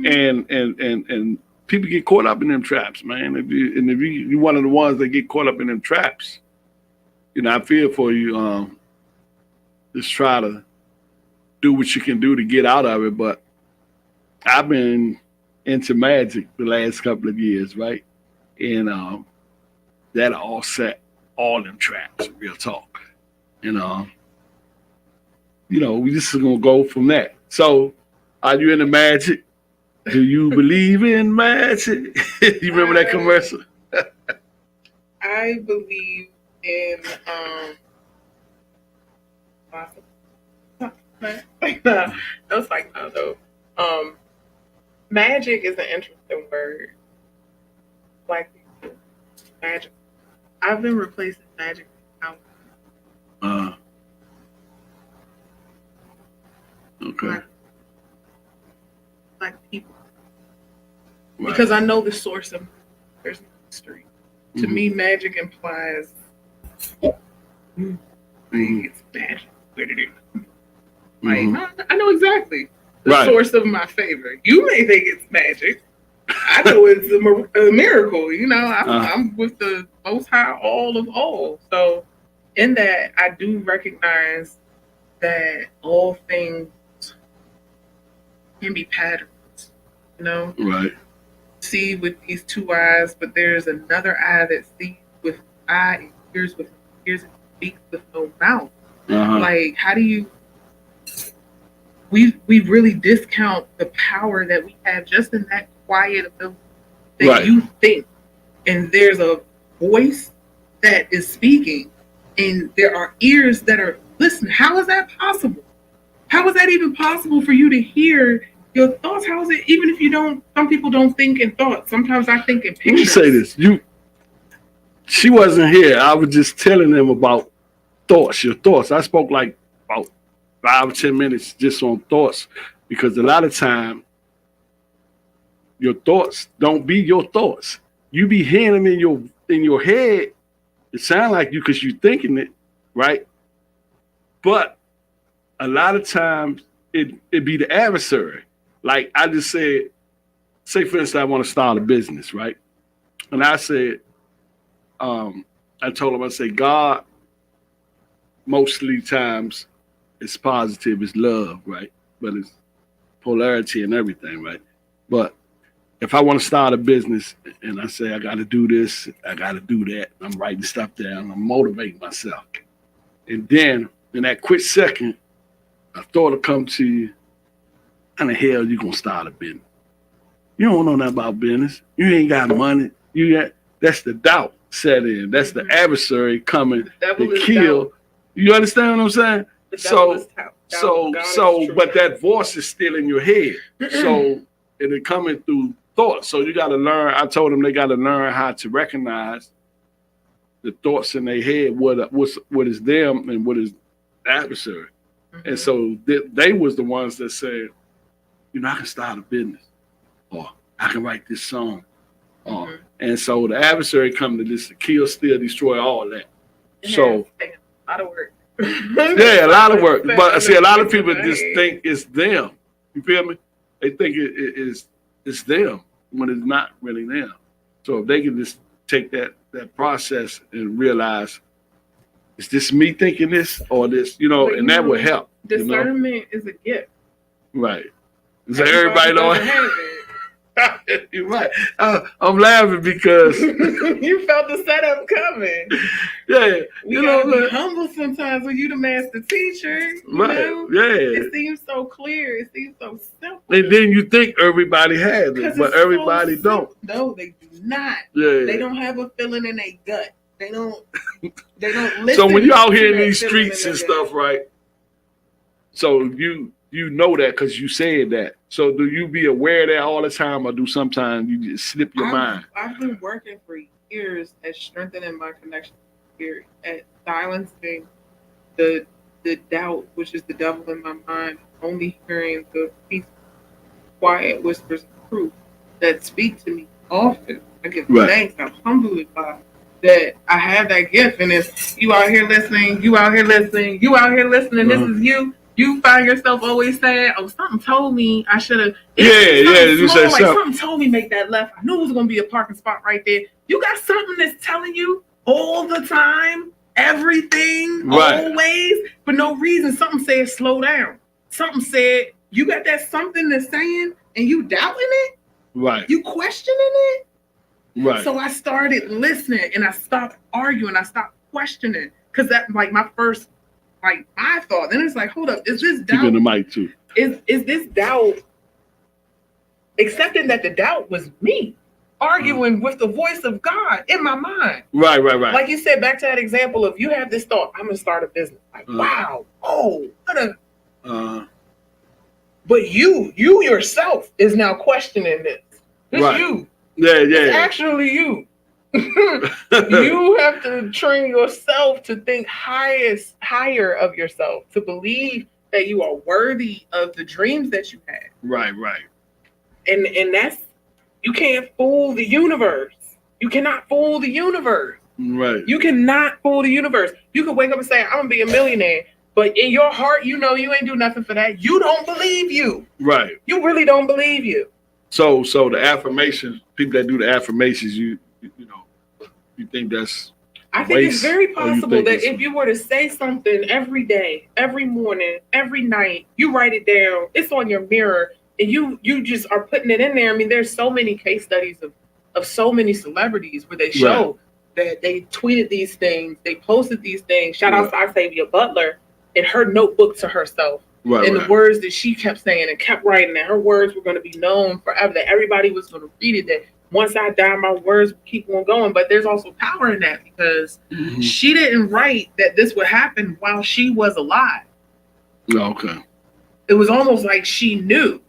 And people get caught up in them traps, man. If you're one of the ones that get caught up in them traps, I feel for you. Just try to do what you can do to get out of it. But I've been into magic the last couple of years, right? And that all set all them traps, real talk. We just gonna go from that. So, are you into magic? Do you believe in magic? You remember that commercial? I believe in that's like no though. Magic is an interesting word. Black people, magic. I've been replacing magic with Uh, okay. black people Right. because I know the source of there's no history. To Mhm. me, magic implies it's magic. Where did it come? Like Mhm. I know exactly the Right. source of my favor. You may think it's magic. I know it's a miracle. You know, I'm with the Most High, all of all. So, in that, I do recognize that all things can be patterns. You know, Right. see with these two eyes, but there's another eye that sees with eye and hears with ears and speaks with no mouth. Uh-huh. Like, how do you? We really discount the power that we have just in that quiet ability that Right. you think, and there's a voice that is speaking, and there are ears that are listening. How is that possible? How is that even possible for you to hear your thoughts? How is it even if you don't? Some people don't think in thoughts. Sometimes I think in Let me pictures. say this. She wasn't here. I was just telling them about thoughts, your thoughts. I spoke like about 5 or 10 minutes just on thoughts because a lot of time your thoughts don't be your thoughts. You be hearing them in your head. It sounds like you because you're thinking it, right? But a lot of times it be the adversary. Like I just said, say for instance, I want to start a business, right? And I said, I told him, I say, God, mostly times it's positive, it's love, right? But it's polarity and everything, right? But if I want to start a business and I say I got to do this, I got to do that, I'm writing stuff down, I'm motivating myself. And then in that quick second, a thought will come to you, how the hell you gonna start a business? You don't know nothing about business. You ain't got money. That's the doubt set in. That's the adversary coming to kill. Doubt. You understand what I'm saying? The devil is doubt. But that voice is still in your head. So and it coming through thoughts. So you got to learn. I told them they got to learn how to recognize the thoughts in their head. What is them and what is the adversary. Mm-hmm. And so they was the ones that said, you know, I can start a business, or I can write this song. And so the adversary come to this to kill, steal, destroy, all that. Yeah, So a lot of work. Yeah, a lot of work. But see, a lot of people just think it's them. You feel me? They think it's them when it's not really them. So if they can just take that process and realize, is this me thinking this or this, and that would help. Discernment is a gift. Right. So everybody don't have it. You're right. I'm laughing because you felt the setup coming. Yeah, we gotta be humble sometimes when you the master teacher. Right? Yeah. It seems so clear. It seems so simple. And then you think everybody has it, but everybody don't. No, they do not. Yeah. They don't have a feeling in their gut. They don't. They don't listen. So when you're out here in these streets and stuff, right? So you know that because you said that. So do you be aware of that all the time, or do sometimes you just slip your mind? I've been working for years at strengthening my connection here, at silencing the doubt, which is the devil in my mind, only hearing the peaceful, quiet whispers of truth that speak to me often. I give thanks. I'm humbled by that I have that gift, and if you out here listening, you out here listening, this is you. You find yourself always saying, "Oh, something told me I should have." You said something told me make that left. I knew it was going to be a parking spot right there. You got something that's telling you all the time, everything, always, for no reason. Something said slow down. Something said you got that something that's saying, and you doubting it. Right. You questioning it. Right. So I started listening, and I stopped arguing. I stopped questioning, because that my first. I thought, then it's like, hold up, is this doubt? Keep in the mic too. Is this doubt accepting that the doubt was me, arguing with the voice of God in my mind. Right. Like you said, back to that example of you have this thought, I'm gonna start a business. Like, wow, oh, what a but you yourself is now questioning this. It's right. you. Yeah. It's actually you. You have to train yourself to think higher of yourself, to believe that you are worthy of the dreams that you had. Right. And that's, you can't fool the universe. You cannot fool the universe. Right. You cannot fool the universe. You can wake up and say, I'm gonna be a millionaire, but in your heart, you know you ain't do nothing for that. You don't believe you. Right. You really don't believe you. So the affirmations, people that do the affirmations, you know, you think that's I think it's very possible that it's, if you were to say something every day, every morning, every night, you write it down, it's on your mirror, and you just are putting it in there. I mean, there's so many case studies of so many celebrities where they show that they tweeted these things, they posted these things. Shout out to Octavia Butler in her notebook to herself. The words that she kept saying and kept writing, that her words were going to be known forever, that everybody was going to read it, that once I die, my words will keep on going. But there's also power in that, because she didn't write that this would happen while she was alive. Okay. It was almost like she knew.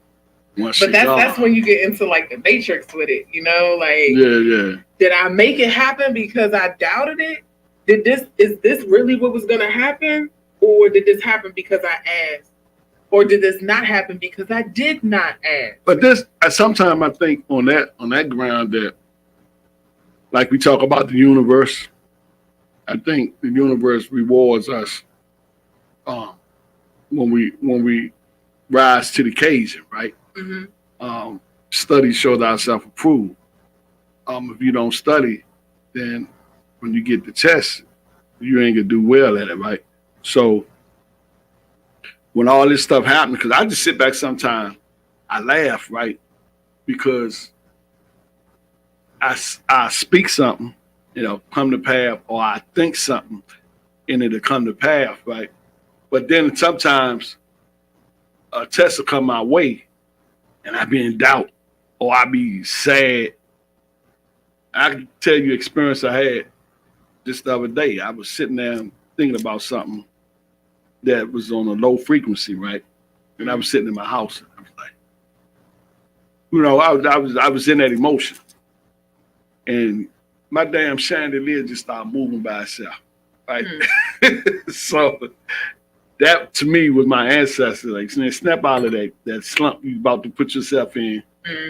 But that's when you get into like the matrix with it, you know, like, yeah. Did I make it happen because I doubted it? Is this really what was going to happen? Or did this happen because I asked? Or did this not happen because I did not ask? But sometimes I think on that ground that, like we talk about the universe, I think the universe rewards us when we rise to the occasion, right? Studies show thyself approved. If you don't study, then when you get the test, you ain't gonna do well at it, right? So when all this stuff happened, because I just sit back sometimes, I laugh, right? Because I speak something, come to pass, or I think something, and it'll come to pass, right? But then sometimes a test will come my way, and I be in doubt, or I be sad. I can tell you experience I had just the other day. I was sitting there thinking about something that was on a low frequency, right? And I was sitting in my house. And I was like, I was in that emotion, and my damn chandelier just started moving by itself, right? So that to me was my ancestors, like, snap out of that slump you about to put yourself in,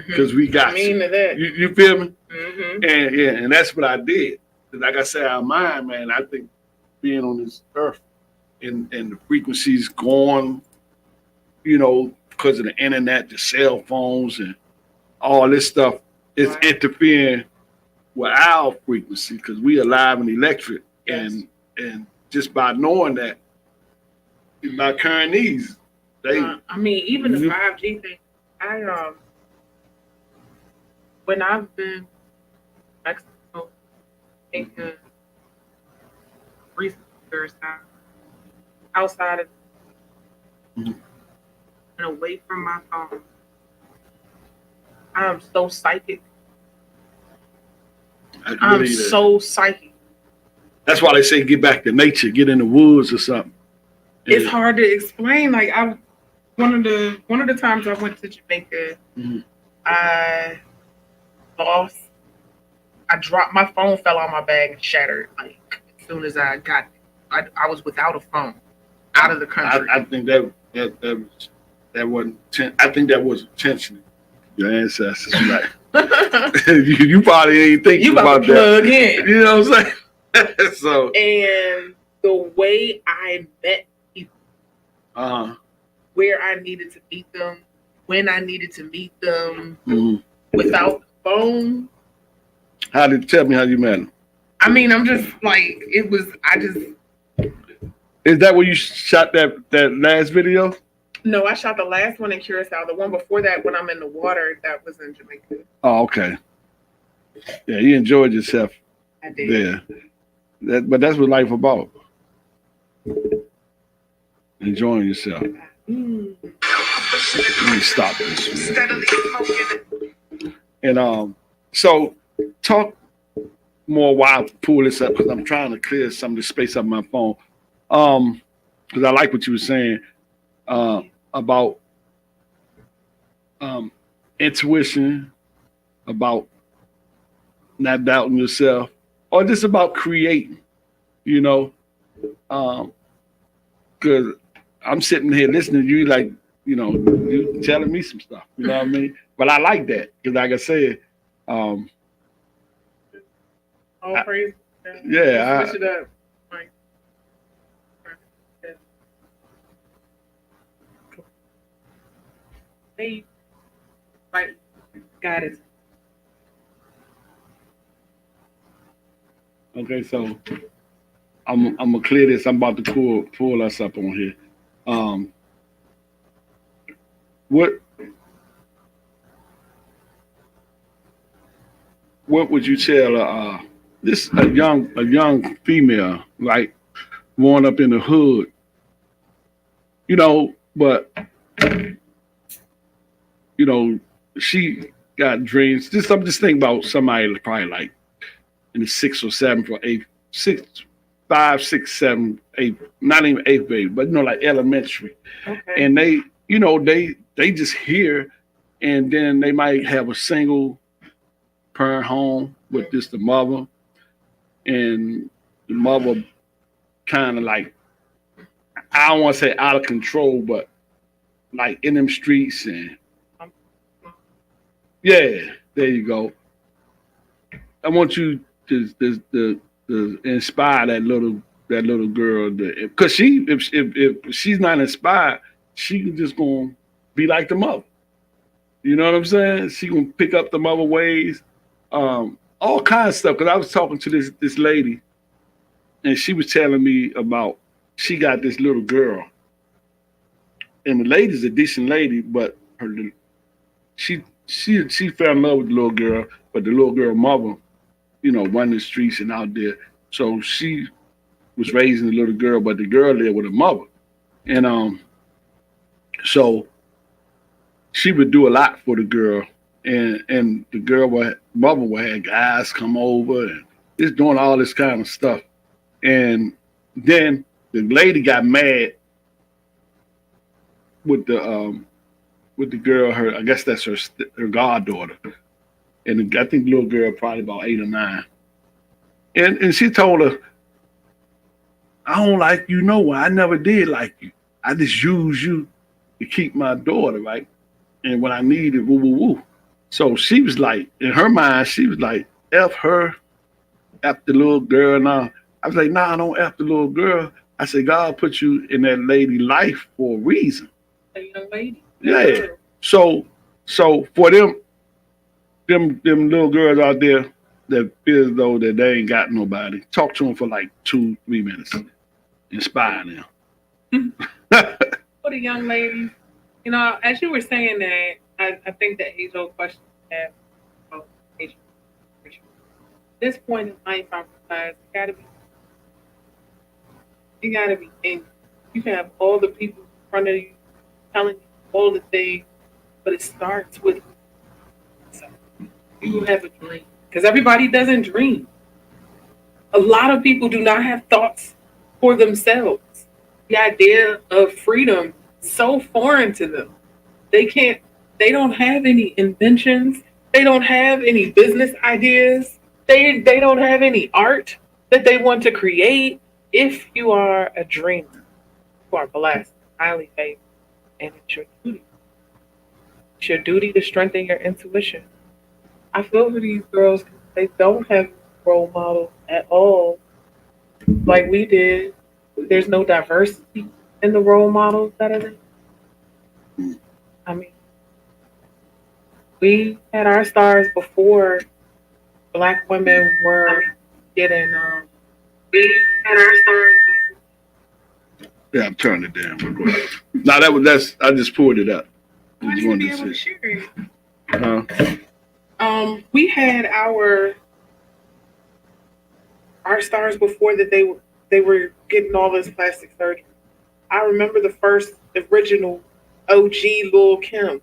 because we got you. You feel me? And that's what I did. Like I said, our mind, man, I think being on this earth and the frequencies going, because of the internet, the cell phones, and all this stuff is interfering with our frequency, because we are live and electric. And just by knowing that, by carrying these, even the 5G thing, when I've been Mexico, Inca, recently first time outside of and away from my phone, I'm so psychic. I'm so psychic. That's why they say get back to nature, get in the woods or something. It's hard to explain. Like one of the times I went to Jamaica, I dropped my phone, fell on my bag and shattered. Like as soon as I got it, I was without a phone, out of the country. I think that wasn't. I think that was intentional. Your ancestors, like you probably ain't thinking about that. Plug in. You know what I'm saying? So and the way I met people, where I needed to meet them, when I needed to meet them, without the phone. Tell me how you met them? I mean, I'm just like, it was. Is that where you shot that last video? No, I shot the last one in Curacao. The one before that, when I'm in the water, that was in Jamaica. Oh, okay. Yeah, you enjoyed yourself. I did. Yeah. But that's what life about. Enjoying yourself. Let me stop this. Steadily smoking. And so talk more while I pull this up because I'm trying to clear some of the space on my phone. Because I like what you were saying about intuition, about not doubting yourself, or just about creating. You know, because I'm sitting here listening to you, like you telling me some stuff. You know what I mean? But I like that because, like I said, um, All I, praise. yeah, Switch it up. Like, hey, like, got it. okay. So I'm gonna clear this. I'm about to pull us up on here. Um, what what would you tell this a young female, like growing up in the hood, but you know she got dreams. I'm just thinking about somebody that's probably like in the sixth or seventh or eighth, six, five, six, seven, eight, not even eighth grade, but like elementary, Okay. and they just hear, and then they might have a single parent home with just the mother, and the mother kind of like, I don't want to say out of control, but like in them streets, and yeah, there you go. I want you to inspire that little girl, because if she's not inspired, she can just gonna be like the mother. You know what I'm saying? She gonna pick up the mother ways, all kinds of stuff. Because I was talking to this lady, and she was telling me about she got this little girl, and the lady's a decent lady, but she fell in love with the little girl, but the little girl mother, running the streets and out there. So she was raising the little girl, but the girl lived with her mother, and so she would do a lot for the girl, and the girl mother would have guys come over and just doing all this kind of stuff, and then the lady got mad with the girl. Her, I guess that's her goddaughter, and I think the little girl probably about 8 or 9, and she told her, "I don't like you no way. I never did like you. I just use you to keep my daughter, right? And when I needed, woo woo woo." So she was like, in her mind, she was like, "F her, F the little girl." Now I was like, "Nah, I don't F the little girl." I said, "God put you in that lady life for a reason." A young lady. Yeah. So for them little girls out there that feel as though that they ain't got nobody, talk to them for like 2-3 minutes, inspire them. For the young ladies, as you were saying that, I think the age-old question is about age. At this point in life, I realize you gotta be in. You can have all the people in front of you telling you all the things, but it starts with yourself. You have a dream, because everybody doesn't dream. A lot of people do not have thoughts for themselves. The idea of freedom is so foreign to them. They can't. They don't have any inventions. They don't have any business ideas. They don't have any art that they want to create. If you are a dreamer, you are blessed, highly favored, and it's your duty. It's your duty to strengthen your intuition. I feel for these girls 'cause they don't have role models at all, like we did. There's no diversity in the role models that are there. I mean, we had our stars before black women were getting. We had our stars. Yeah, I'm turning it down. Go ahead. Now that's I just pulled it up. I I just need to wanted be to able to see. share it. Uh-huh. We had our stars before that they were getting all this plastic surgery. I remember the first original OG Lil Kim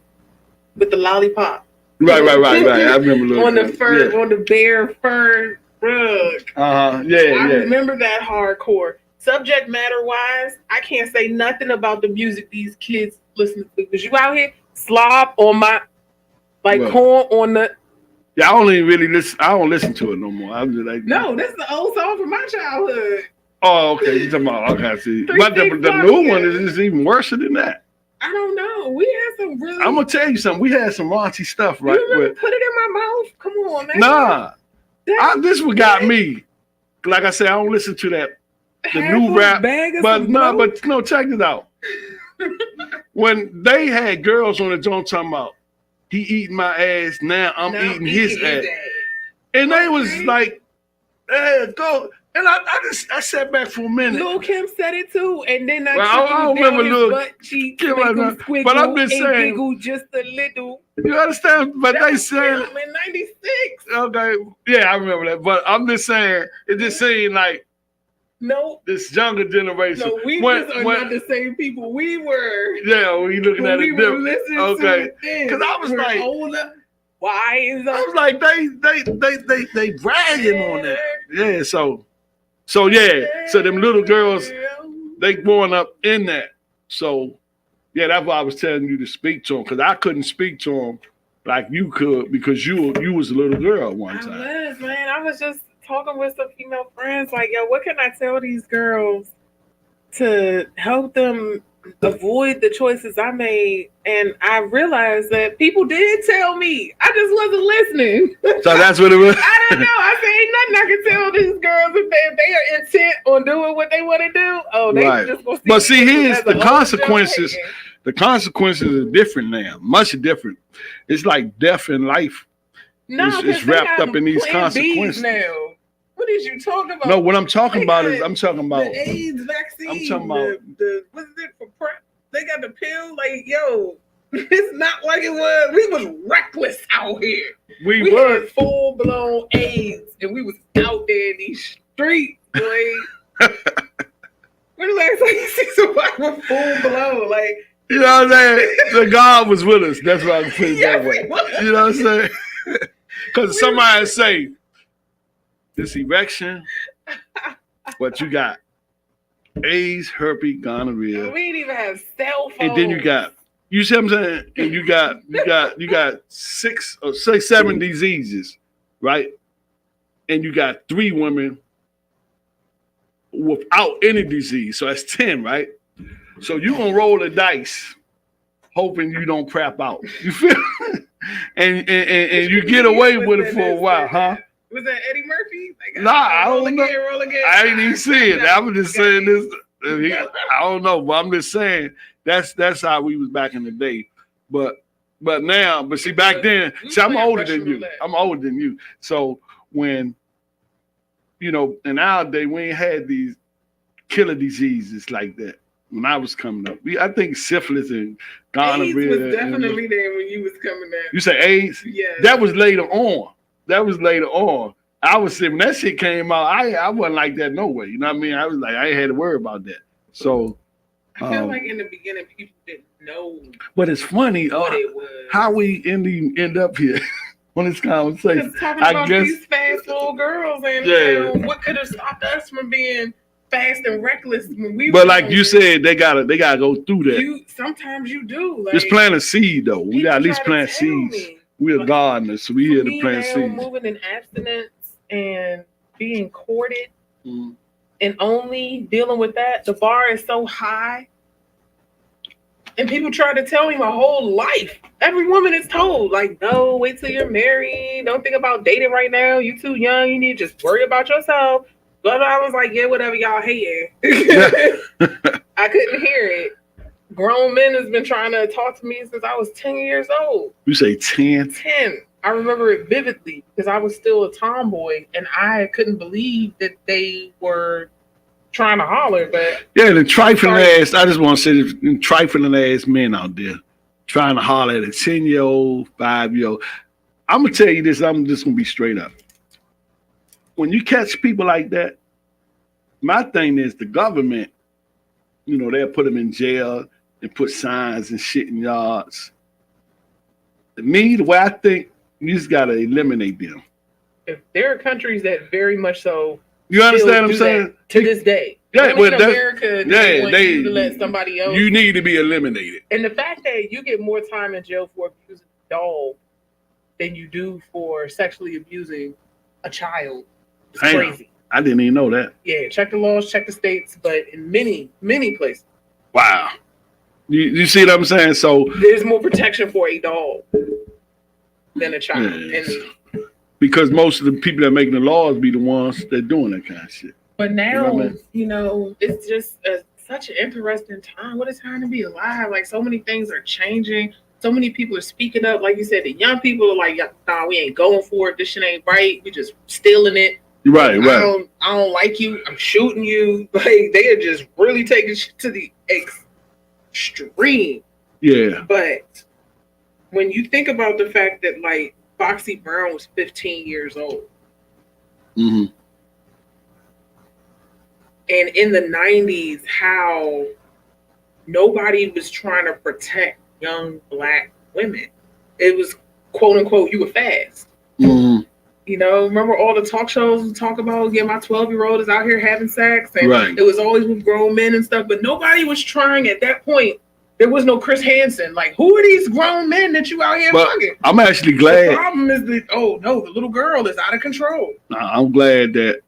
with the lollipop. Right. I remember Lil on the Kim. fur, Yeah. on the bare fur rug. Yeah. I remember that hardcore. Subject matter wise, I can't say nothing about the music these kids listen to because you out here slob on my Right. corn on the. Yeah, I don't even really listen. I don't listen to it no more. I'm just like, No, that's the old song from my childhood. oh, okay. You talking about? Okay, I see. Three But the Six new Mafia. one is even worse than that. I don't know. We had some really. I'm gonna tell you something. We had some raunchy stuff, You right? remember put it in my mouth? Come on, man. Nah, That this what got me. Like I said, I don't listen to that the new half a rap. bag of But some no, blow. but no, check it out. When they had girls on the joint talking about he eating my ass, now I'm eating his ass. And they was like, hey, go. And I sat back for a minute. Lil Kim said it too, and then I Well, I don't down remember his Lil butt cheeks, Kim make right him now. squiggle But I'm just and saying- giggle just a little. You understand? But That they was said, Kim in '96. okay, yeah, I remember that. But I'm just saying, it just seemed like No, this younger generation. no, we when- just are when- not the same people we were Yeah, when you looking when at we it were different. listening Okay. to it then. 'Cause I was We're like- older. Why is I was like, they bragging on that. Yeah, so yeah, so them little girls, they growing up in that. So yeah, that's why I was telling you to speak to them because I couldn't speak to them like you could because you was a little girl at one time. I was, man. I was just talking with some female friends, like, yo, what can I tell these girls to help them avoid the choices I made? And I realized that people did tell me. I just wasn't listening. So that's what it was. I don't know. I say ain't nothing I can tell these girls if they are intent on doing what they want to do. Oh, they Right. just gonna see. But see, me here's as the a whole consequences. generation. The consequences are different now, much different. It's like death in life. No, It's 'cause wrapped they got up in these Plan Bs consequences. now. What is you talking about? No, what I'm talking They about got is I'm talking about. the AIDS vaccine. I'm talking about- the what's it for PrEP? They got the pill. Like, yo, it's not like it was. We was reckless out here. We We were. had full blown AIDS, and we was out there in these streets, boy. When the last time you see somebody with full blown, like, You know what I'm saying? The God was with us. That's why I can put it that yes, way. it was. You know what I'm saying? Because somebody say, this erection, what you got? AIDS, herpes, gonorrhea. We didn't even have cell phones. And then you see what I'm saying? And you got 6 or 7 diseases, right? And you got 3 women without any disease. So that's 10, right? So you gonna roll the dice, hoping you don't crap out. You feel? and you get away with it for a while, huh? Was that Eddie Murphy? Like, Nah, I roll don't know. again, roll again. I ain't even see it. I was just saying this. I don't know, but I'm just saying that's how we was back in the day. But now, but see back then, see I'm older than you. I'm older than you. So when in our day we ain't had these killer diseases like that. When I was coming up, I think syphilis and gonorrhea. AIDS was definitely there when you was coming up. You say AIDS? Yeah. That was later on. I was saying when that shit came out, I wasn't like that no way. You know what I mean? I was like, I ain't had to worry about that. So I feel like in the beginning people didn't know but it's funny what it was. how we end up here on this conversation. Just talking I about guess- these fast little girls and Yeah. what could have stopped us from being fast and reckless when we But were like younger. you said, they gotta go through that. Sometimes you do. Like, Just plant a seed though. We people gotta at least try to plant tell seeds. me. We're But gardeners, so we For here me to plant now, seeds. moving in abstinence and being courted Mm. and only dealing with that, the bar is so high. And people try to tell me my whole life. Every woman is told, like, no, wait till you're married. Don't think about dating right now. You too young. You need to just worry about yourself. But I was like, yeah, whatever y'all hating. I couldn't hear it. Grown men has been trying to talk to me since I was 10 years old. You say 10? 10. I remember it vividly because I was still a tomboy and I couldn't believe that they were trying to holler. But Yeah, the trifling ass, I just want to say this, the trifling ass men out there trying to holler at a 10-year-old, 5-year-old. I'm going to tell you this, I'm just going to be straight up. When you catch people like that, my thing is the government, they'll put them in jail, and put signs and shit in yards. To me, the way I think, you just gotta eliminate them. If there are countries that very much so You understand what I'm do saying? that to this day. Yeah, Only but in America, they want you to let somebody else. You need to be eliminated. And the fact that you get more time in jail for abusing a dog than you do for sexually abusing a child is crazy. I didn't even know that. Yeah, check the laws, check the states, but in many places. Wow. You see what I'm saying? So there's more protection for a dog than a child. Yes. Because most of the people that are making the laws be the ones that doing that kind of shit. But now, you know what I mean? It's just such an interesting time. What a time to be alive. Like, so many things are changing. So many people are speaking up. Like you said, the young people are like, nah, we ain't going for it. This shit ain't right. We just stealing it. Right. I don't like you. I'm shooting you. Like, they are just really taking shit to the extreme. Yeah. But when you think about the fact that, like, Foxy Brown was 15 years old. Mm-hmm. And in the 90s, how nobody was trying to protect young Black women. It was, quote unquote, you were fast. Mm-hmm. You know, remember all the talk shows we talk about, yeah, my 12-year-old is out here having sex. And right. It was always with grown men and stuff. But nobody was trying at that point. There was no Chris Hansen. Like, who are these grown men that you out here fucking? I'm actually glad. The problem is that, the little girl is out of control. I'm glad that,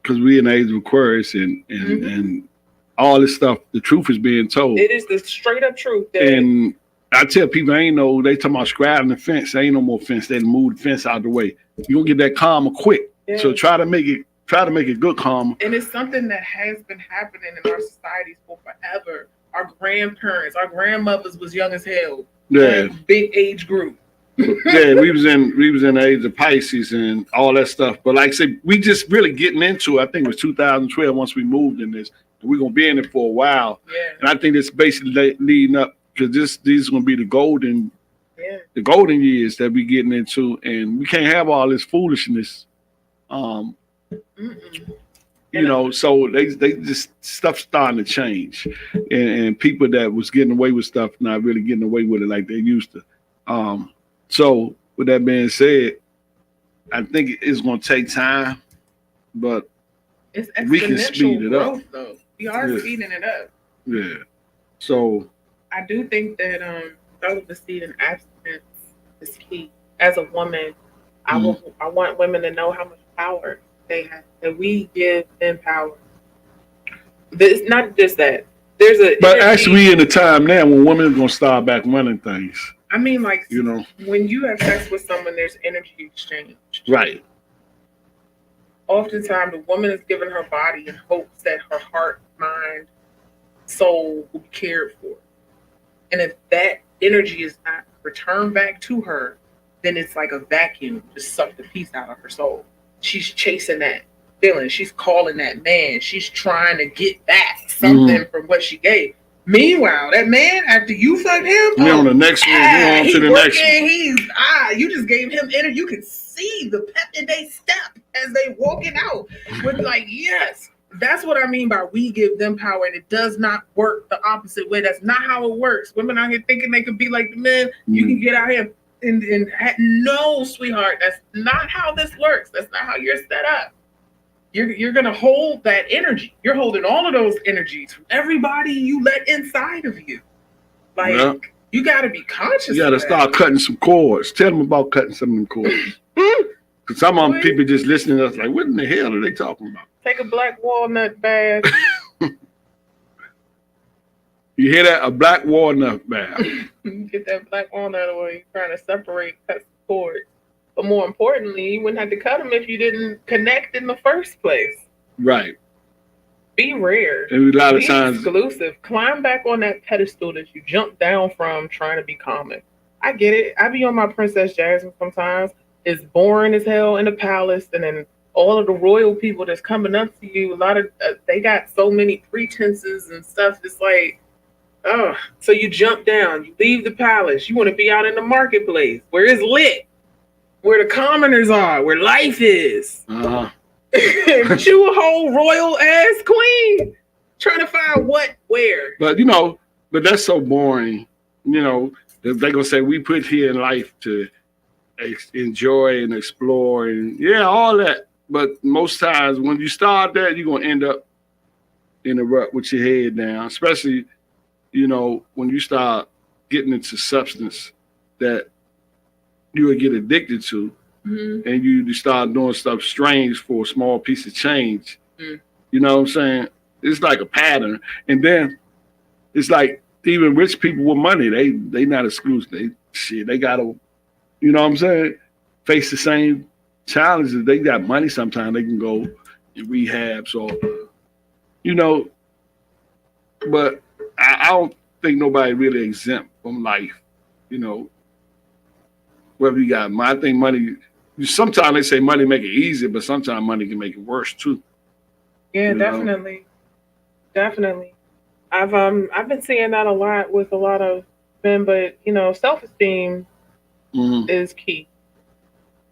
because we're in the age of Aquarius and all this stuff, the truth is being told. It is the straight up truth. And I tell people, they talking about scrapping the fence. There ain't no more fence. They move the fence out of the way. You're going to get that karma quick. Yeah. So try to make it good karma. And it's something that has been happening in our societies for forever. Our grandparents, our grandmothers was young as hell. Yeah. Big age group. Yeah, we was in the age of Pisces and all that stuff. But like I said, we just really getting into it. I think it was 2012 once we moved in this. And we're gonna be in it for a while. Yeah. And I think it's basically leading up, because these are gonna be the golden years that we getting into, and we can't have all this foolishness. You know, so they just stuff starting to change, and people that was getting away with stuff not really getting away with it like they used to. So with that being said, I think it's going to take time, but it's we can speed it up. Though. We are speeding it up. Yeah. So I do think that celibacy and abstinence is key. As a woman, I want women to know how much power they have, that we give them power. It's not just that. But actually, we in a time now when women are going to start back running things. I mean, like, you know, when you have sex with someone, there's energy exchange. Right. Oftentimes, the woman is giving her body in hopes that her heart, mind, soul will be cared for. And if that energy is not returned back to her, then it's like a vacuum, just suck the peace out of her soul. She's chasing that feeling. She's calling that man. She's trying to get back something from what she gave. Meanwhile, that man, after you fucked him, on the next one, on to the next one. You just gave him energy. You could see the pep in their step as they walking out. With like, yes, that's what I mean by we give them power, and it does not work the opposite way. That's not how it works. Women out here thinking they could be like the men. You can get out here and no, sweetheart, that's not how this works. That's not how you're set up. You're gonna hold that energy. You're holding all of those energies from everybody you let inside of you. Like, you got to be conscious. You got to start cutting some cords. Tell them about cutting some of them cords. Because some of them people just listening to us like, what in the hell are they talking about? Take a black walnut bath. You hear that? A black walnut bath. Get that black walnut away. You're trying to separate, cut some cords. But more importantly, you wouldn't have to cut them if you didn't connect in the first place. Right. Be rare. And a lot of be times exclusive. Climb back on that pedestal that you jumped down from trying to be common. I get it. I be on my Princess Jasmine sometimes. It's boring as hell in the palace, and then all of the royal people that's coming up to you, a lot of they got so many pretenses and stuff. It's like, oh, so you jump down, you leave the palace, you want to be out in the marketplace where it's lit, where the commoners are, where life is. But you a whole royal ass queen trying to find what, where. But you know, but that's so boring. You know, they're gonna say we put here in life to enjoy and explore and yeah, all that. But most times when you start that, you're gonna end up in a rut with your head down. Especially, you know, when you start getting into substance that you would get addicted to, and you start doing stuff strange for a small piece of change. You know what I'm saying? It's like a pattern, and then it's like even rich people with money, they not exclusive. They gotta, you know what I'm saying, face the same challenges. They got money. Sometimes they can go in rehab. So you know, but I don't think nobody really exempt from life. You know, whether you got money, I think money. Sometimes they say money make it easy, but sometimes money can make it worse too. Yeah, You know? definitely, definitely. I've been seeing that a lot with a lot of men, but you know, self esteem Mhm. is key,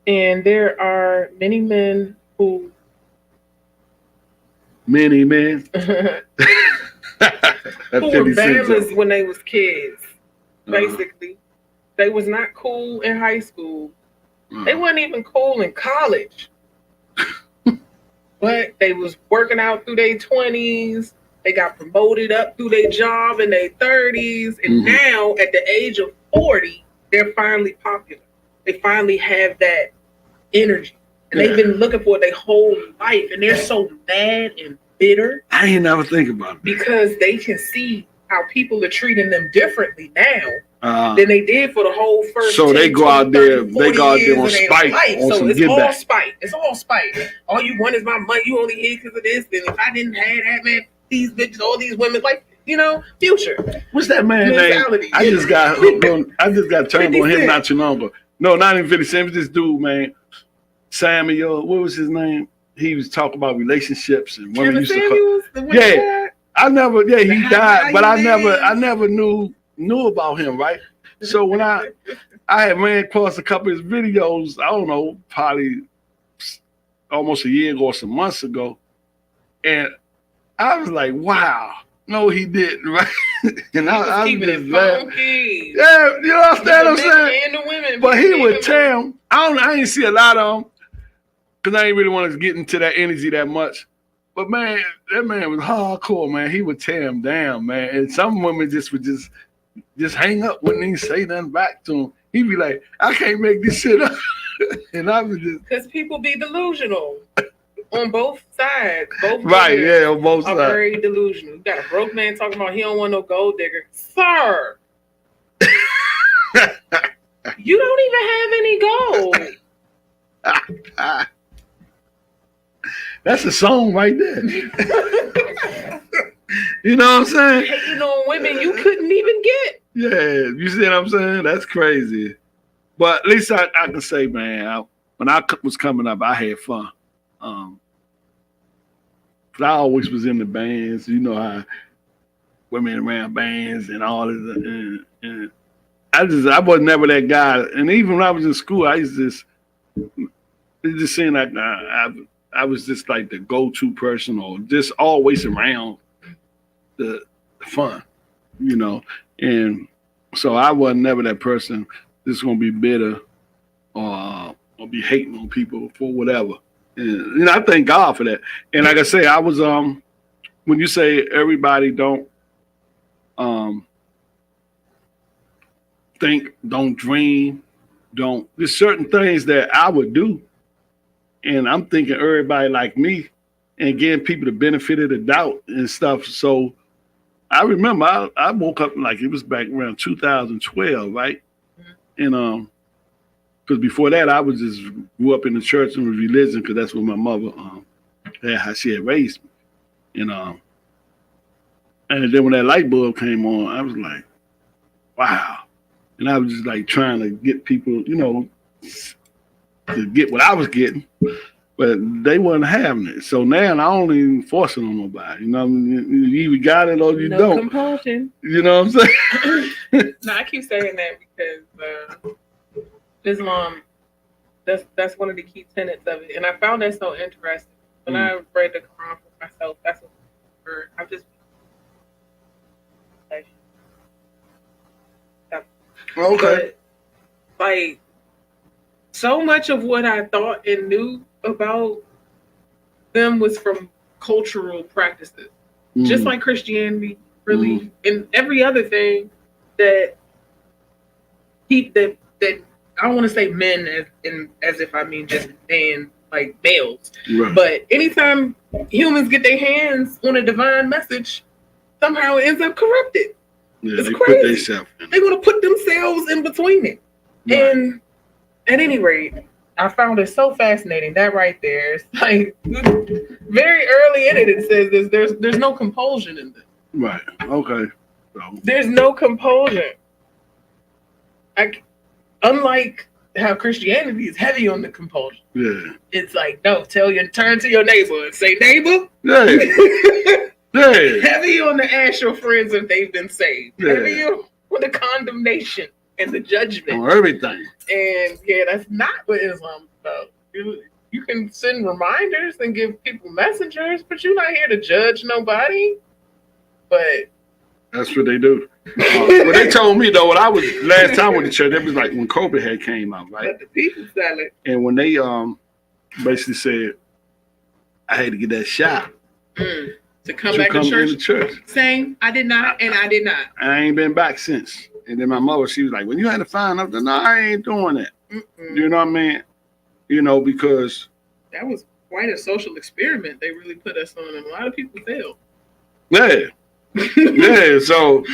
and there are many men who Many men. who That were 50 Cent bammers joke. when they was kids. Uh-huh. Basically, they was not cool in high school. They Uh-huh. wasn't even cool in college. But they was working out through their 20s. They got promoted up through their job in their 30s. And Mhm. now at the age of 40, they're finally popular. They finally have that energy. And they've Yeah. been looking for it their whole life. And they're so mad and bitter I ain't never think about that. because they can see how people are treating them differently now Uh, than they did for the whole first So 10, they go 20, out there, 30, they 40 go out there years on of their spite, life. on So some it's get all back. spite. It's all spite. All you want is my money. You only here because of this. And if I didn't have that, man, these bitches, all these women, like, you know, Future What's that man name? mentality. I just got hooked on. I just got turned 50 on him Cent. not too long ago. No, not even 50 Cent. It was this dude, man, Samuel. What was his name? He was talking about relationships and women Kevin used to call. Samuels, the one Yeah. that I never. Yeah, he How died, but you I live. never knew about him, right? So when I had ran across a couple of his videos, I don't know, probably almost a year ago or some months ago, and I was like, wow. No, he didn't, right? And was I was keeping just it laughing. funky. Yeah, you know what The I'm men saying? and the women. But he would Even- tear him. I didn't see a lot of him because I ain't really want to get into that energy that much. But man, that man was hardcore, man. He would tear him down, man. And some women just would just hang up, wouldn't even say nothing back to him. He'd be like, I can't make this shit up. And I was just Because people be delusional on both sides. Both right, genders yeah, on both are sides. very delusional. You got a broke man talking about he don't want no gold digger. Sir, you don't even have any gold. That's a song right there. You know what I'm saying? Hating on women you couldn't even get. Yeah, you see what I'm saying? That's crazy. But at least I can say, man, when I was coming up, I had fun. 'Cause I always was in the bands. You know how women around bands and all this. And I was never that guy. And even when I was in school, I used to it just seemed like I was just like the go-to person or just always around the fun, you know. And so I wasn't never that person that's gonna be bitter or be hating on people for whatever. And you know, I thank God for that. And like I say, I was when you say everybody don't um think, don't dream, don't there's certain things that I would do. And I'm thinking everybody like me and giving people the benefit of the doubt and stuff. So I remember I woke up like it was back around 2012, right? And because before that I was just grew up in the church and religion because that's what my mother how she had raised me. And then when that light bulb came on, I was like, wow. And I was just like trying to get people, you know, to get what I was getting, but they wasn't having it. So now I don't even force it on nobody. You know, you either got it or you no don't. compulsion. You know what I'm saying? No, I keep saying that because Islam, that's one of the key tenets of it. And I found that so interesting. When I read the Quran for myself, that's what I just Okay. But like so much of what I thought and knew about them was from cultural practices. Just like Christianity, really, and every other thing that that I don't want to say men as if I mean just men like males, Right. but anytime humans get their hands on a divine message, somehow it ends up corrupted. Yeah, It's they crazy. put themselves in. They want to put themselves in between it. Right. And at any rate, I found it so fascinating. That right there, it's like very early in it. It says there's no compulsion in this. Right. Okay. So, There's no compulsion. Unlike how Christianity is heavy on the compulsion. yeah. It's like, no, turn to your neighbor and say, neighbor. Yeah. Yeah. Heavy on the ask your friends if they've been saved. Yeah. Heavy on the condemnation and the judgment. On everything. And yeah, that's not what Islam is about. You can send reminders and give people messengers, but you're not here to judge nobody. But that's what they do. Well, they told me though, when I was last time with the church, it was like when COVID had came out, right? Let the people sell it. And when they basically said I had to get that shot To come back to church, in the church, saying I did not, and I did not. I ain't been back since. And then my mother, she was like, "When you had to find out, no, I ain't doing that." You know what I mean? You know, because that was quite a social experiment they really put us on, and a lot of people failed. Yeah. Yeah, so,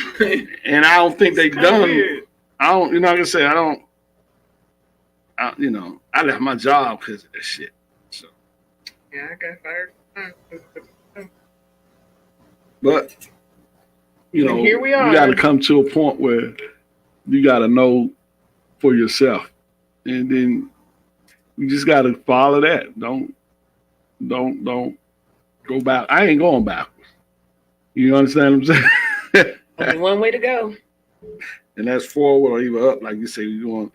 and I don't think they done. Weird. I don't, you know, like I say, I left my job because of that shit. So, yeah, I got fired. but you know, here we are. You got to come to a point where you got to know for yourself, and then you just got to follow that. Don't go back. I ain't going backwards. You understand what I'm saying? Only one way to go. And that's forward or even up, like you say, you're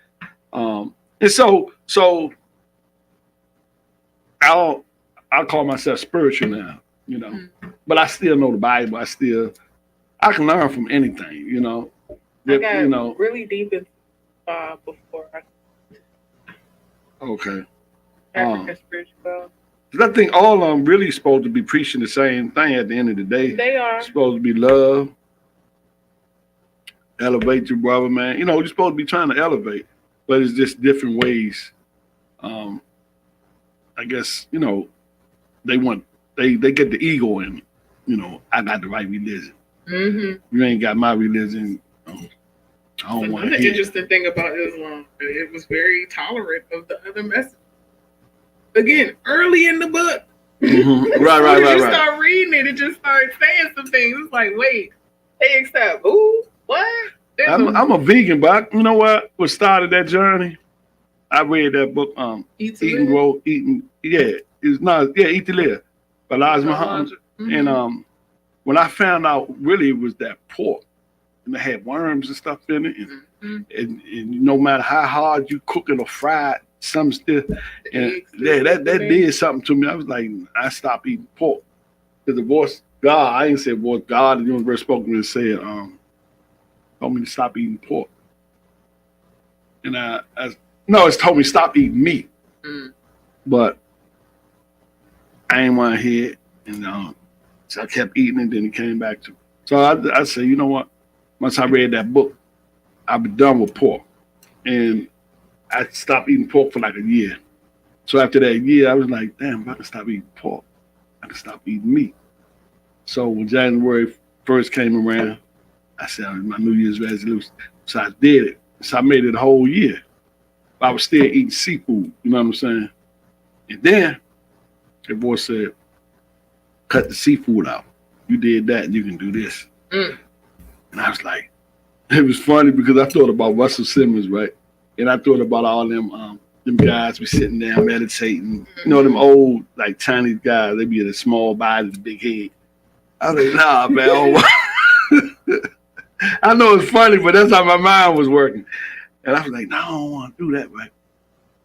going. And so I'll call myself spiritual now, you know. But I still know the Bible. I can learn from anything, you know. I got really deep in before Okay. African spirituality. I think all of them really supposed to be preaching the same thing at the end of the day. They are. It's supposed to be love, elevate your brother, man. You know, you're supposed to be trying to elevate, but it's just different ways. I guess, you know, they get the ego in, you know, I got the right religion. Mm-hmm. You ain't got my religion. I don't want to hear. hear. Interesting thing about Islam, it was very tolerant of the other message. Again, early in the book. Mm-hmm. Right. You start reading it, it just starts saying some things. It's like, wait, they accept who? What? I'm a vegan, but you know what started that journey? I read that book, Eat to Live by Elijah Muhammad. Mm-hmm. And when I found out really it was that pork, and it had worms and stuff in it, and no matter how hard you cook it or fry it, some still, and that did something to me. I was like, I stopped eating pork because the voice God, I didn't say voice God, the universe spoke to me and said, told me to stop eating pork, and it's told me stop eating meat, but I ain't want to hear it, and so I kept eating it. Then it came back to me. So I said, you know what? Once I read that book, I'll be done with pork, and I stopped eating pork for like a year. So after that year, I was like, damn, if I can stop eating pork, I can stop eating meat. So when January 1st came around, I said, my New Year's resolution. So I did it. So I made it a whole year. I was still eating seafood, you know what I'm saying? And then the voice said, cut the seafood out. You did that, you can do this. And I was like, it was funny because I thought about Russell Simmons, right? And I thought about all them guys be sitting there meditating. You know, them old, like Chinese guys, they be in a small body, the big head. I was like, nah, man. I know it's funny, but that's how my mind was working. And I was like, no, I don't want to do that, right?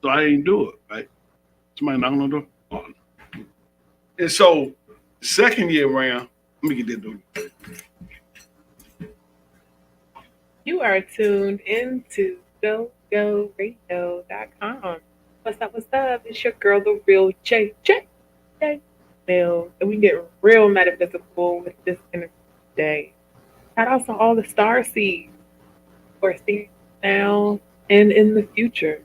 So I ain't do it, right? Somebody knocking on the door. Oh. And so, second year around, let me get that door. You are tuned into GoGoRadio.com. What's up? What's up? It's your girl, the real J. Mills. And we get real metaphysical with this interview today. Shout out to all the star seeds who are seeing now and in the future.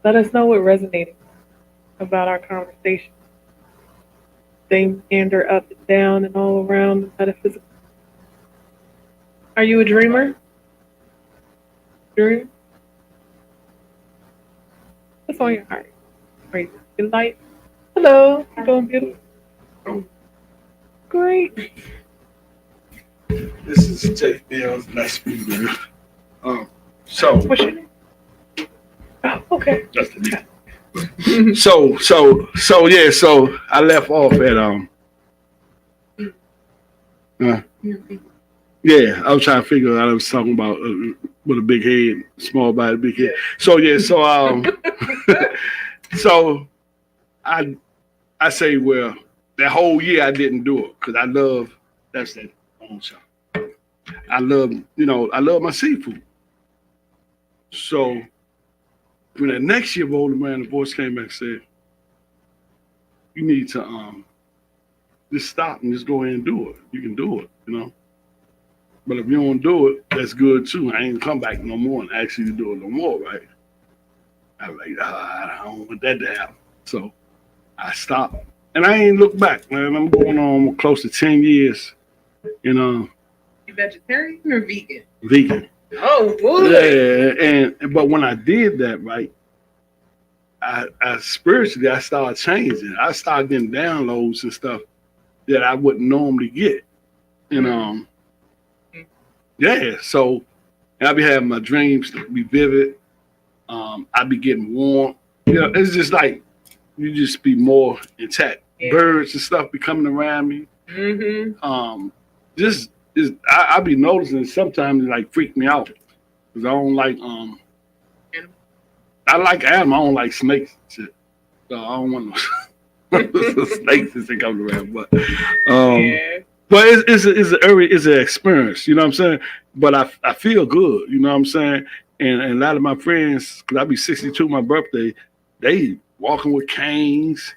Let us know what resonated about our conversation. They meander up and down and all around the metaphysical. Are you a dreamer? Dream? What's on your heart? Are you in light? Hello, you doing beautiful? Great. This is J. Mills. Nice to meet you. So What's your name? Oh, okay. that's the name. So yeah. So I left off at yeah. I was trying to figure out. I was talking about with a big head, small body, big head. So yeah. So so I say, well, that whole year I didn't do it because I love that's that own shop. I love my seafood. So when the next year rolled around, the voice came back and said, "You need to just stop and just go ahead and do it. You can do it, you know. But if you don't do it, that's good too. I ain't come back no more and ask you to do it no more, right?" I was like, I don't want that to happen. So I stopped. And I ain't looked back, man. I'm going on close to 10 years, you know, You vegetarian or vegan? vegan. Oh, boy. Yeah, but when I did that, right, I spiritually I started changing. I started getting downloads and stuff that I wouldn't normally get. And yeah, so I be having my dreams to be vivid. I be getting warm. You know, it's just like you just be more intact. Yeah. Birds and stuff be coming around me. Mm-hmm. Just is I be noticing sometimes it like freak me out because I don't like I like animals. I don't like snakes and shit. So I don't want no snakes as they come around. But Yeah. but it's an experience. You know what I'm saying? But I feel good. You know what I'm saying? And a lot of my friends, because I be 62 my birthday, they walking with canes.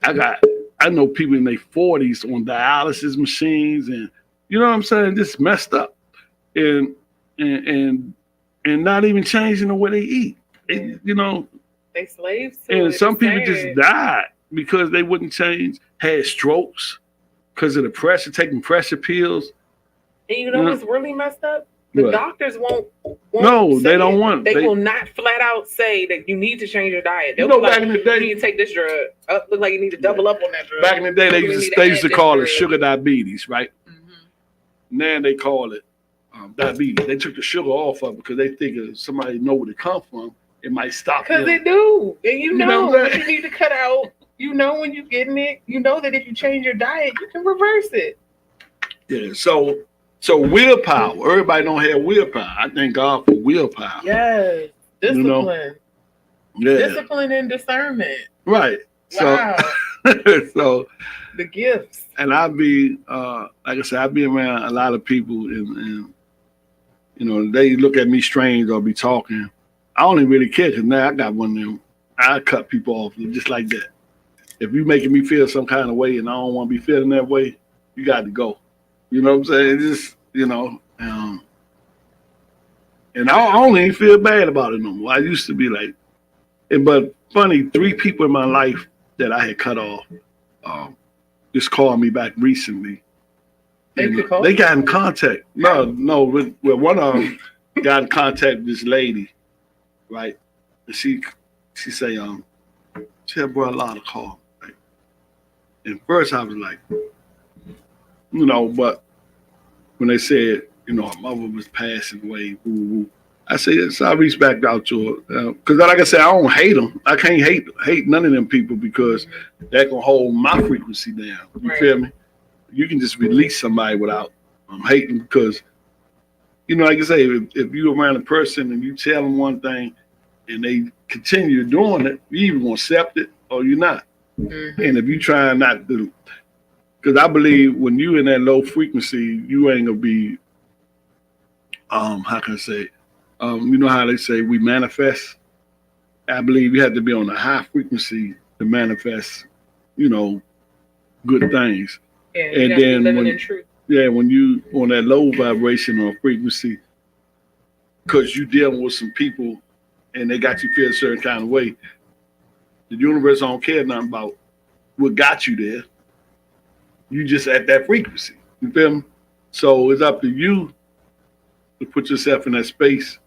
I know people in their 40s on dialysis machines, and you know what I'm saying, just messed up, and not even changing the way they eat. You know, They slaves to and it. some It's people sad. just died because they wouldn't change. Had strokes because of the pressure, taking pressure pills. And you know what's really messed up? The What? doctors won't No, say they don't it. want. They will not flat out say that you need to change your diet. They'll You know, be like, back in the you day, need to take this drug. Look like you need to double up on that drug. back in the day, they You used need to, to add to this call it drug. sugar diabetes, right? Mhm. Now they call it diabetes. They took the sugar off of it because they think if somebody know where it come from, it might stop Because them. they do. And you You know know what I'm what saying? you need to cut out. You know when you're getting it. You know that if you change your diet, you can reverse it. Yeah. So willpower. Everybody don't have willpower. I thank God for willpower. Yes. You know? Discipline. Yeah. Discipline and discernment. Right. Wow. So The gifts. and I be like I said, I be around a lot of people and you know, they look at me strange or be talking. I don't even really care because now I got one of them. I cut people off just like that. If you making me feel some kind of way and I don't want to be feeling that way, you got to go. You know what I'm saying? Just, you know, and I don't even feel bad about it no more. I used to be like, but funny, 3 people in my life that I had cut off just called me back recently. They could call They you? got in contact. No, with one of them got in contact with this lady, right? And she say, she had brought a lot of calls. Right? And first I was like, you know, but when they said, you know, her mother was passing away, I said, so I reached back out to her. Because like I said, I don't hate them. I can't hate none of them people because they're going to hold my frequency down. You Right. feel me? You can just release somebody without hating because, you know, like I say, if you're around a person and you tell them one thing and they continue doing it, you either going to accept it or you're not. Mhm. And if you try not to, because I believe when you in that low frequency, you ain't going to be how can I say it? You know how they say we manifest? I believe you have to be on a high frequency to manifest, you know, good things. Yeah, you And gotta be then living when in truth. yeah, when you on that low vibration or frequency, because you dealing with some people and they got you feel a certain kind of way, the universe don't care nothing about what got you there. You just at that frequency. You feel me? So it's up to you to put yourself in that space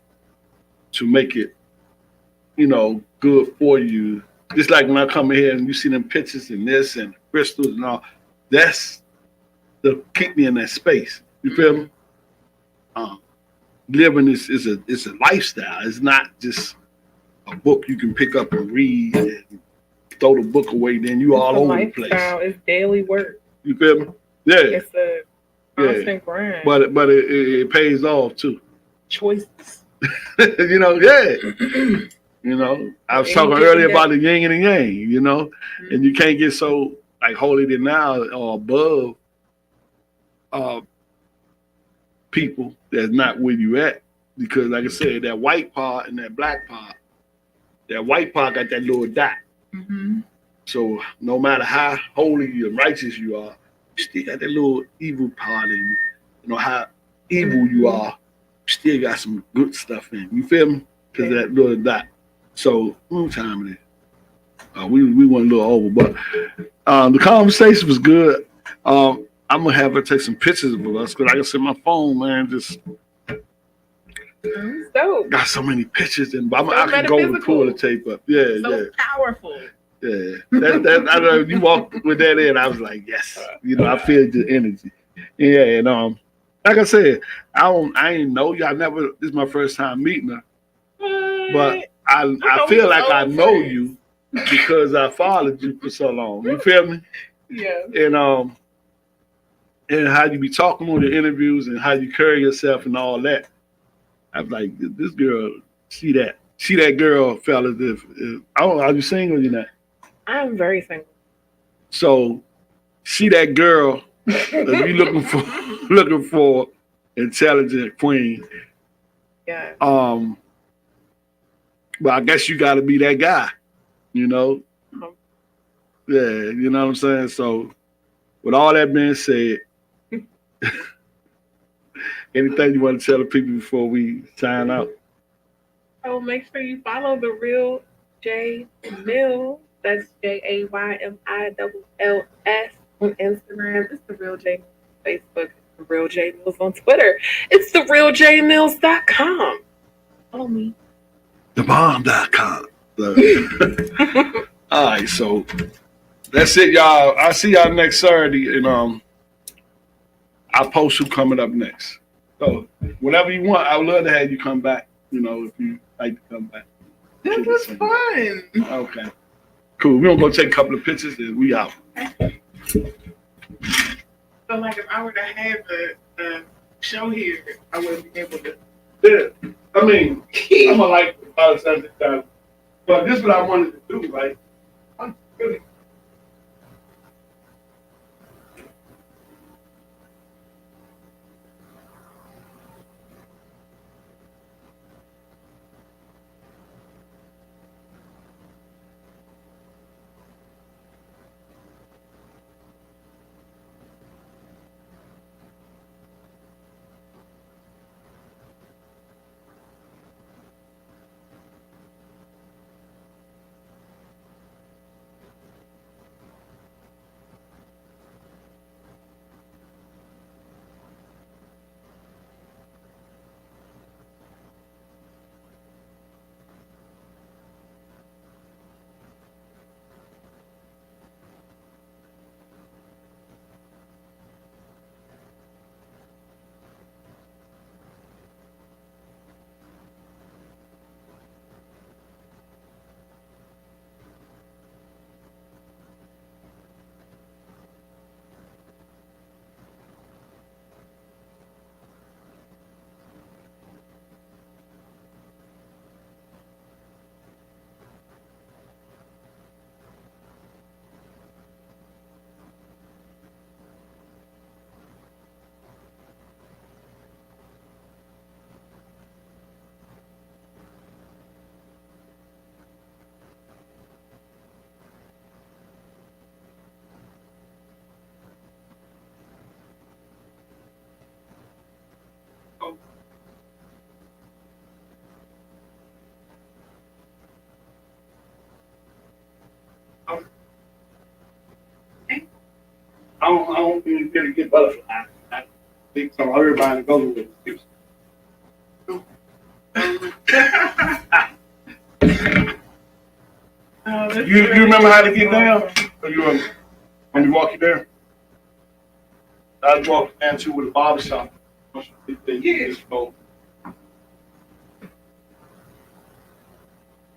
to make it, good for you. Just like when I come in here and you see them pictures and this and crystals and all, that's to keep me in that space. You feel me? Um, Living is a lifestyle. It's not just a book you can pick up and read and throw the book away. Then you It's all a over the place. lifestyle. It's daily work. You feel me? Yeah, It's a yeah. constant grind. But it pays off too. Choices. Yeah. I was Any talking given earlier day. about the yin and the yang, and you can't get so like holier than now or above uh, people that's not where you at. Because like I said, that white part and that white part got that little dot. Mm-hmm. So no matter how holy and righteous you are, you still got that little evil part in you. You know how evil you are, you still got some good stuff in. You feel me? Because of that little dot. So what time it is? We went a little over, but the conversation was good. I'm gonna have her take some pictures of us because like I said, my phone, man, just So got so many pictures, and So I can go and pull the metaphysical. tape up. Yeah, so powerful. yeah. I know you walked with that in. I was like, yes, I feel the energy. Yeah, and like I said, I ain't know you. I never. This is my first time meeting her, but I feel like I know you because I followed you for so long. You feel me? Yeah. And how you be talking on the interviews and how you carry yourself and all that. I was like, this girl, see that girl, fellas. If I don't know, are you single or you not? I'm very single. So see that girl. If you looking for intelligent queen, Yeah. but I guess you got to be that guy. You know. Yeah, you know what I'm saying. So with all that being said. Anything you want to tell the people before we sign out? So make sure you follow the real J Mills. That's JAYMILLS on Instagram. It's the real J Mills on Facebook. It's the real J Mills on Twitter. It's the realjmills.com. Follow me. TheBomb.com. All right, so that's it, y'all. I'll see y'all next Saturday, and I'll post who coming up next. So whatever you want, I would love to have you come back. If you like to come back. This was fun. Okay. Cool. We're gonna go take a couple of pictures and we out. So like if I were to have a show here, I wouldn't be able to. Yeah. I mean, I'm gonna like about the time. But this is what I wanted to do, right? I'm really long and you get butterflies. I think so. Everybody goes with it. You remember how to get down? Or you when you walk you there? I was walking down to with a barber shop. Yeah. Just go.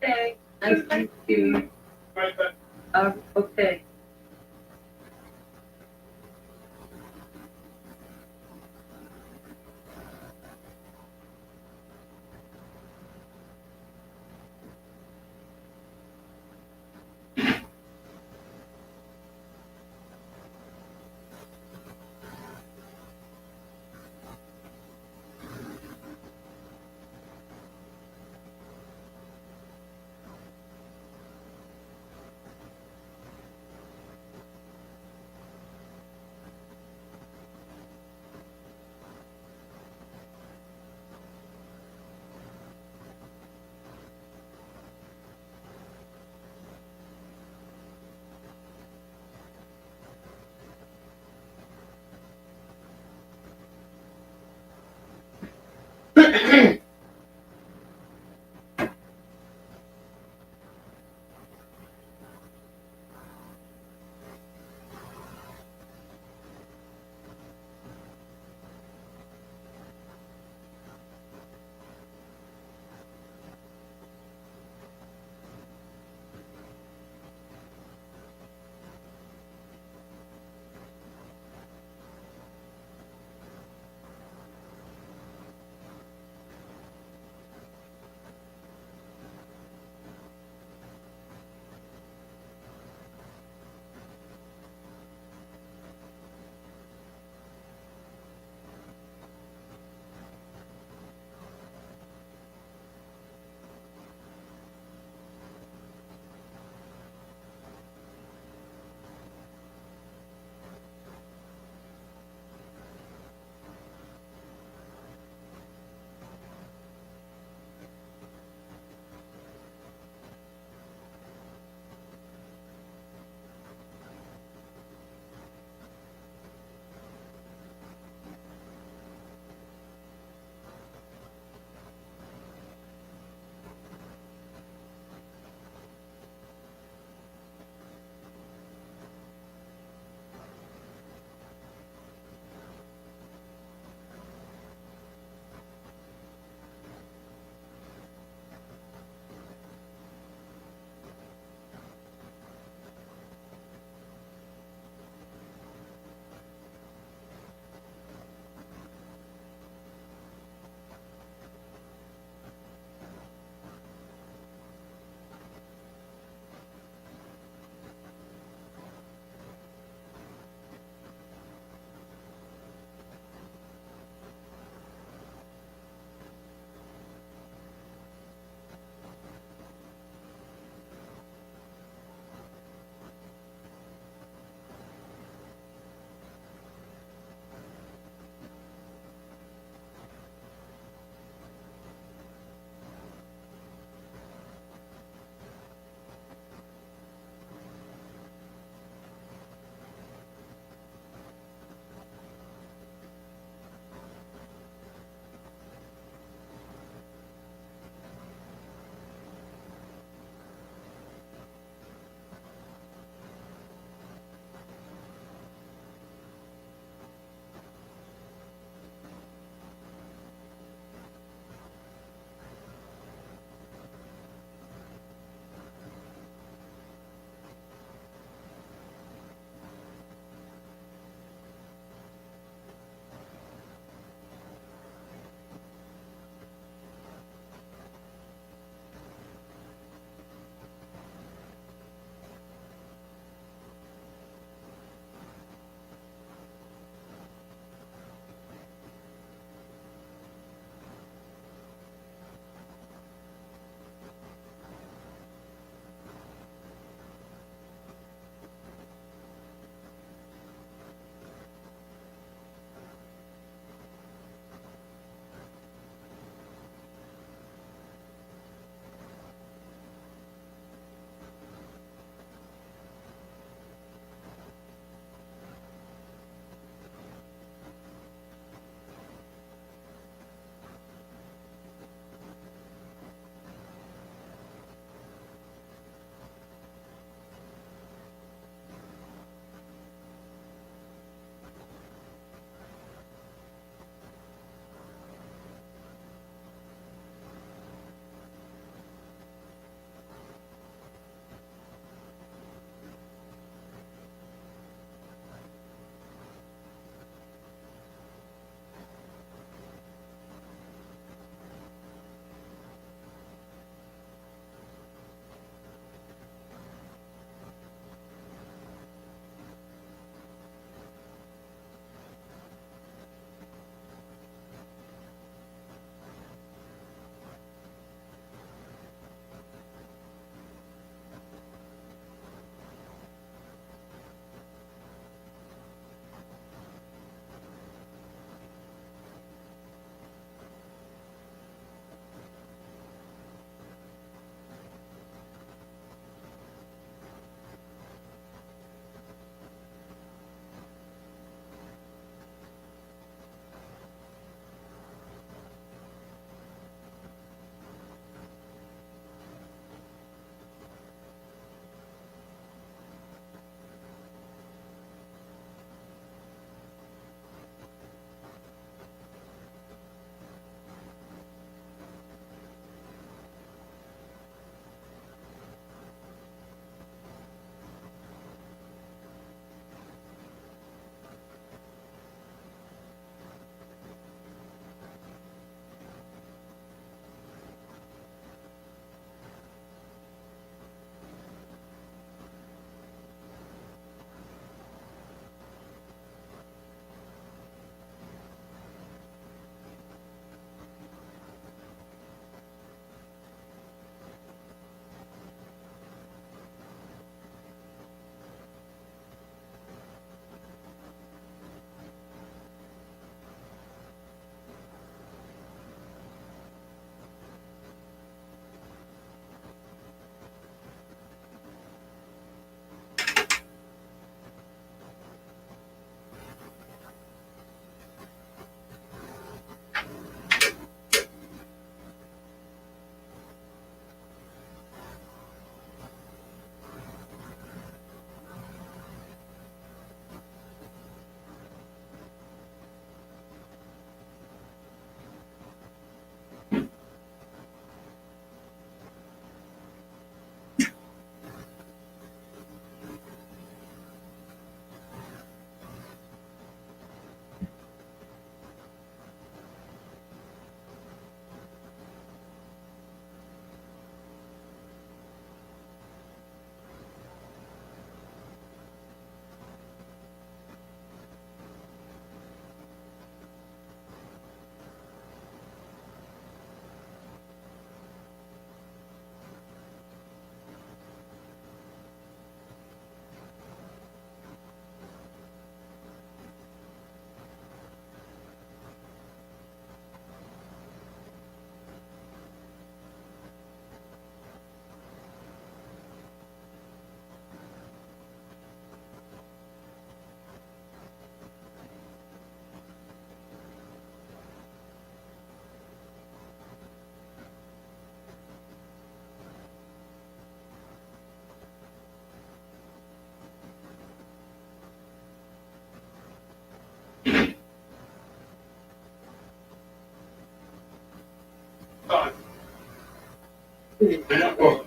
Okay, nice to meet you. Right back. Okay.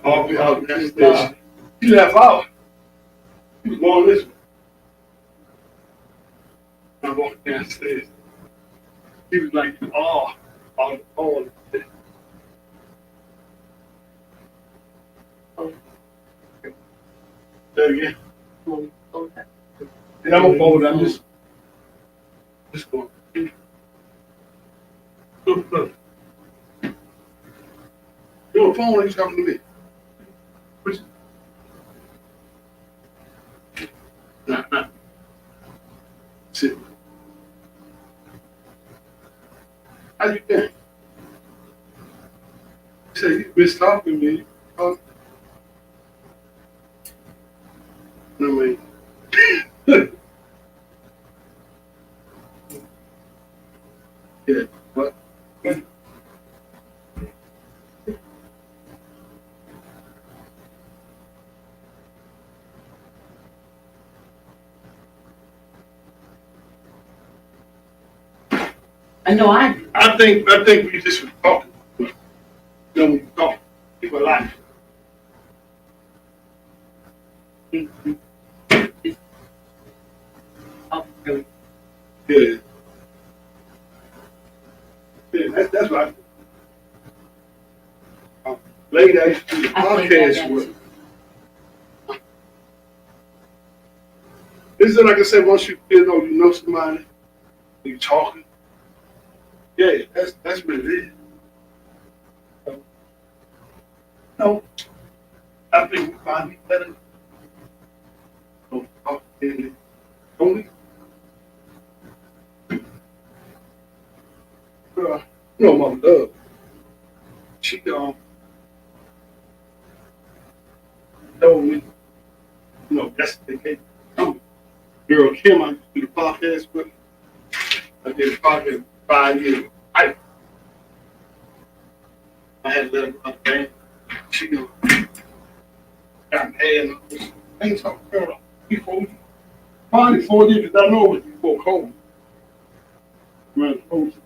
I'll be out downstairs. He left out. He was going this way. I walked downstairs. He was like, oh, all the Say again. And I'm gonna fold it. I'm just going. Your phone ain't coming to me. Which- Nah. Sit. How you been? He said you been talking to me. I mean, yeah, what? I know I think we just were talking. You know, when you talk, people like. Oh, really? Yeah. Yeah, that's right. Lady, I used to do the I think podcast with. Isn't it like I said, once you know somebody, you talking. Yeah, that's what it is. No, I think we find it better. Don't talk to them. Only. My love. She told me, that's the case. Girl Kim, I used to do the podcast with. I did the podcast 5 years. I had to let her go out the band. She got mad and I ain't talking to her before. Probably 4 years, because I know it was before COVID. Around COVID.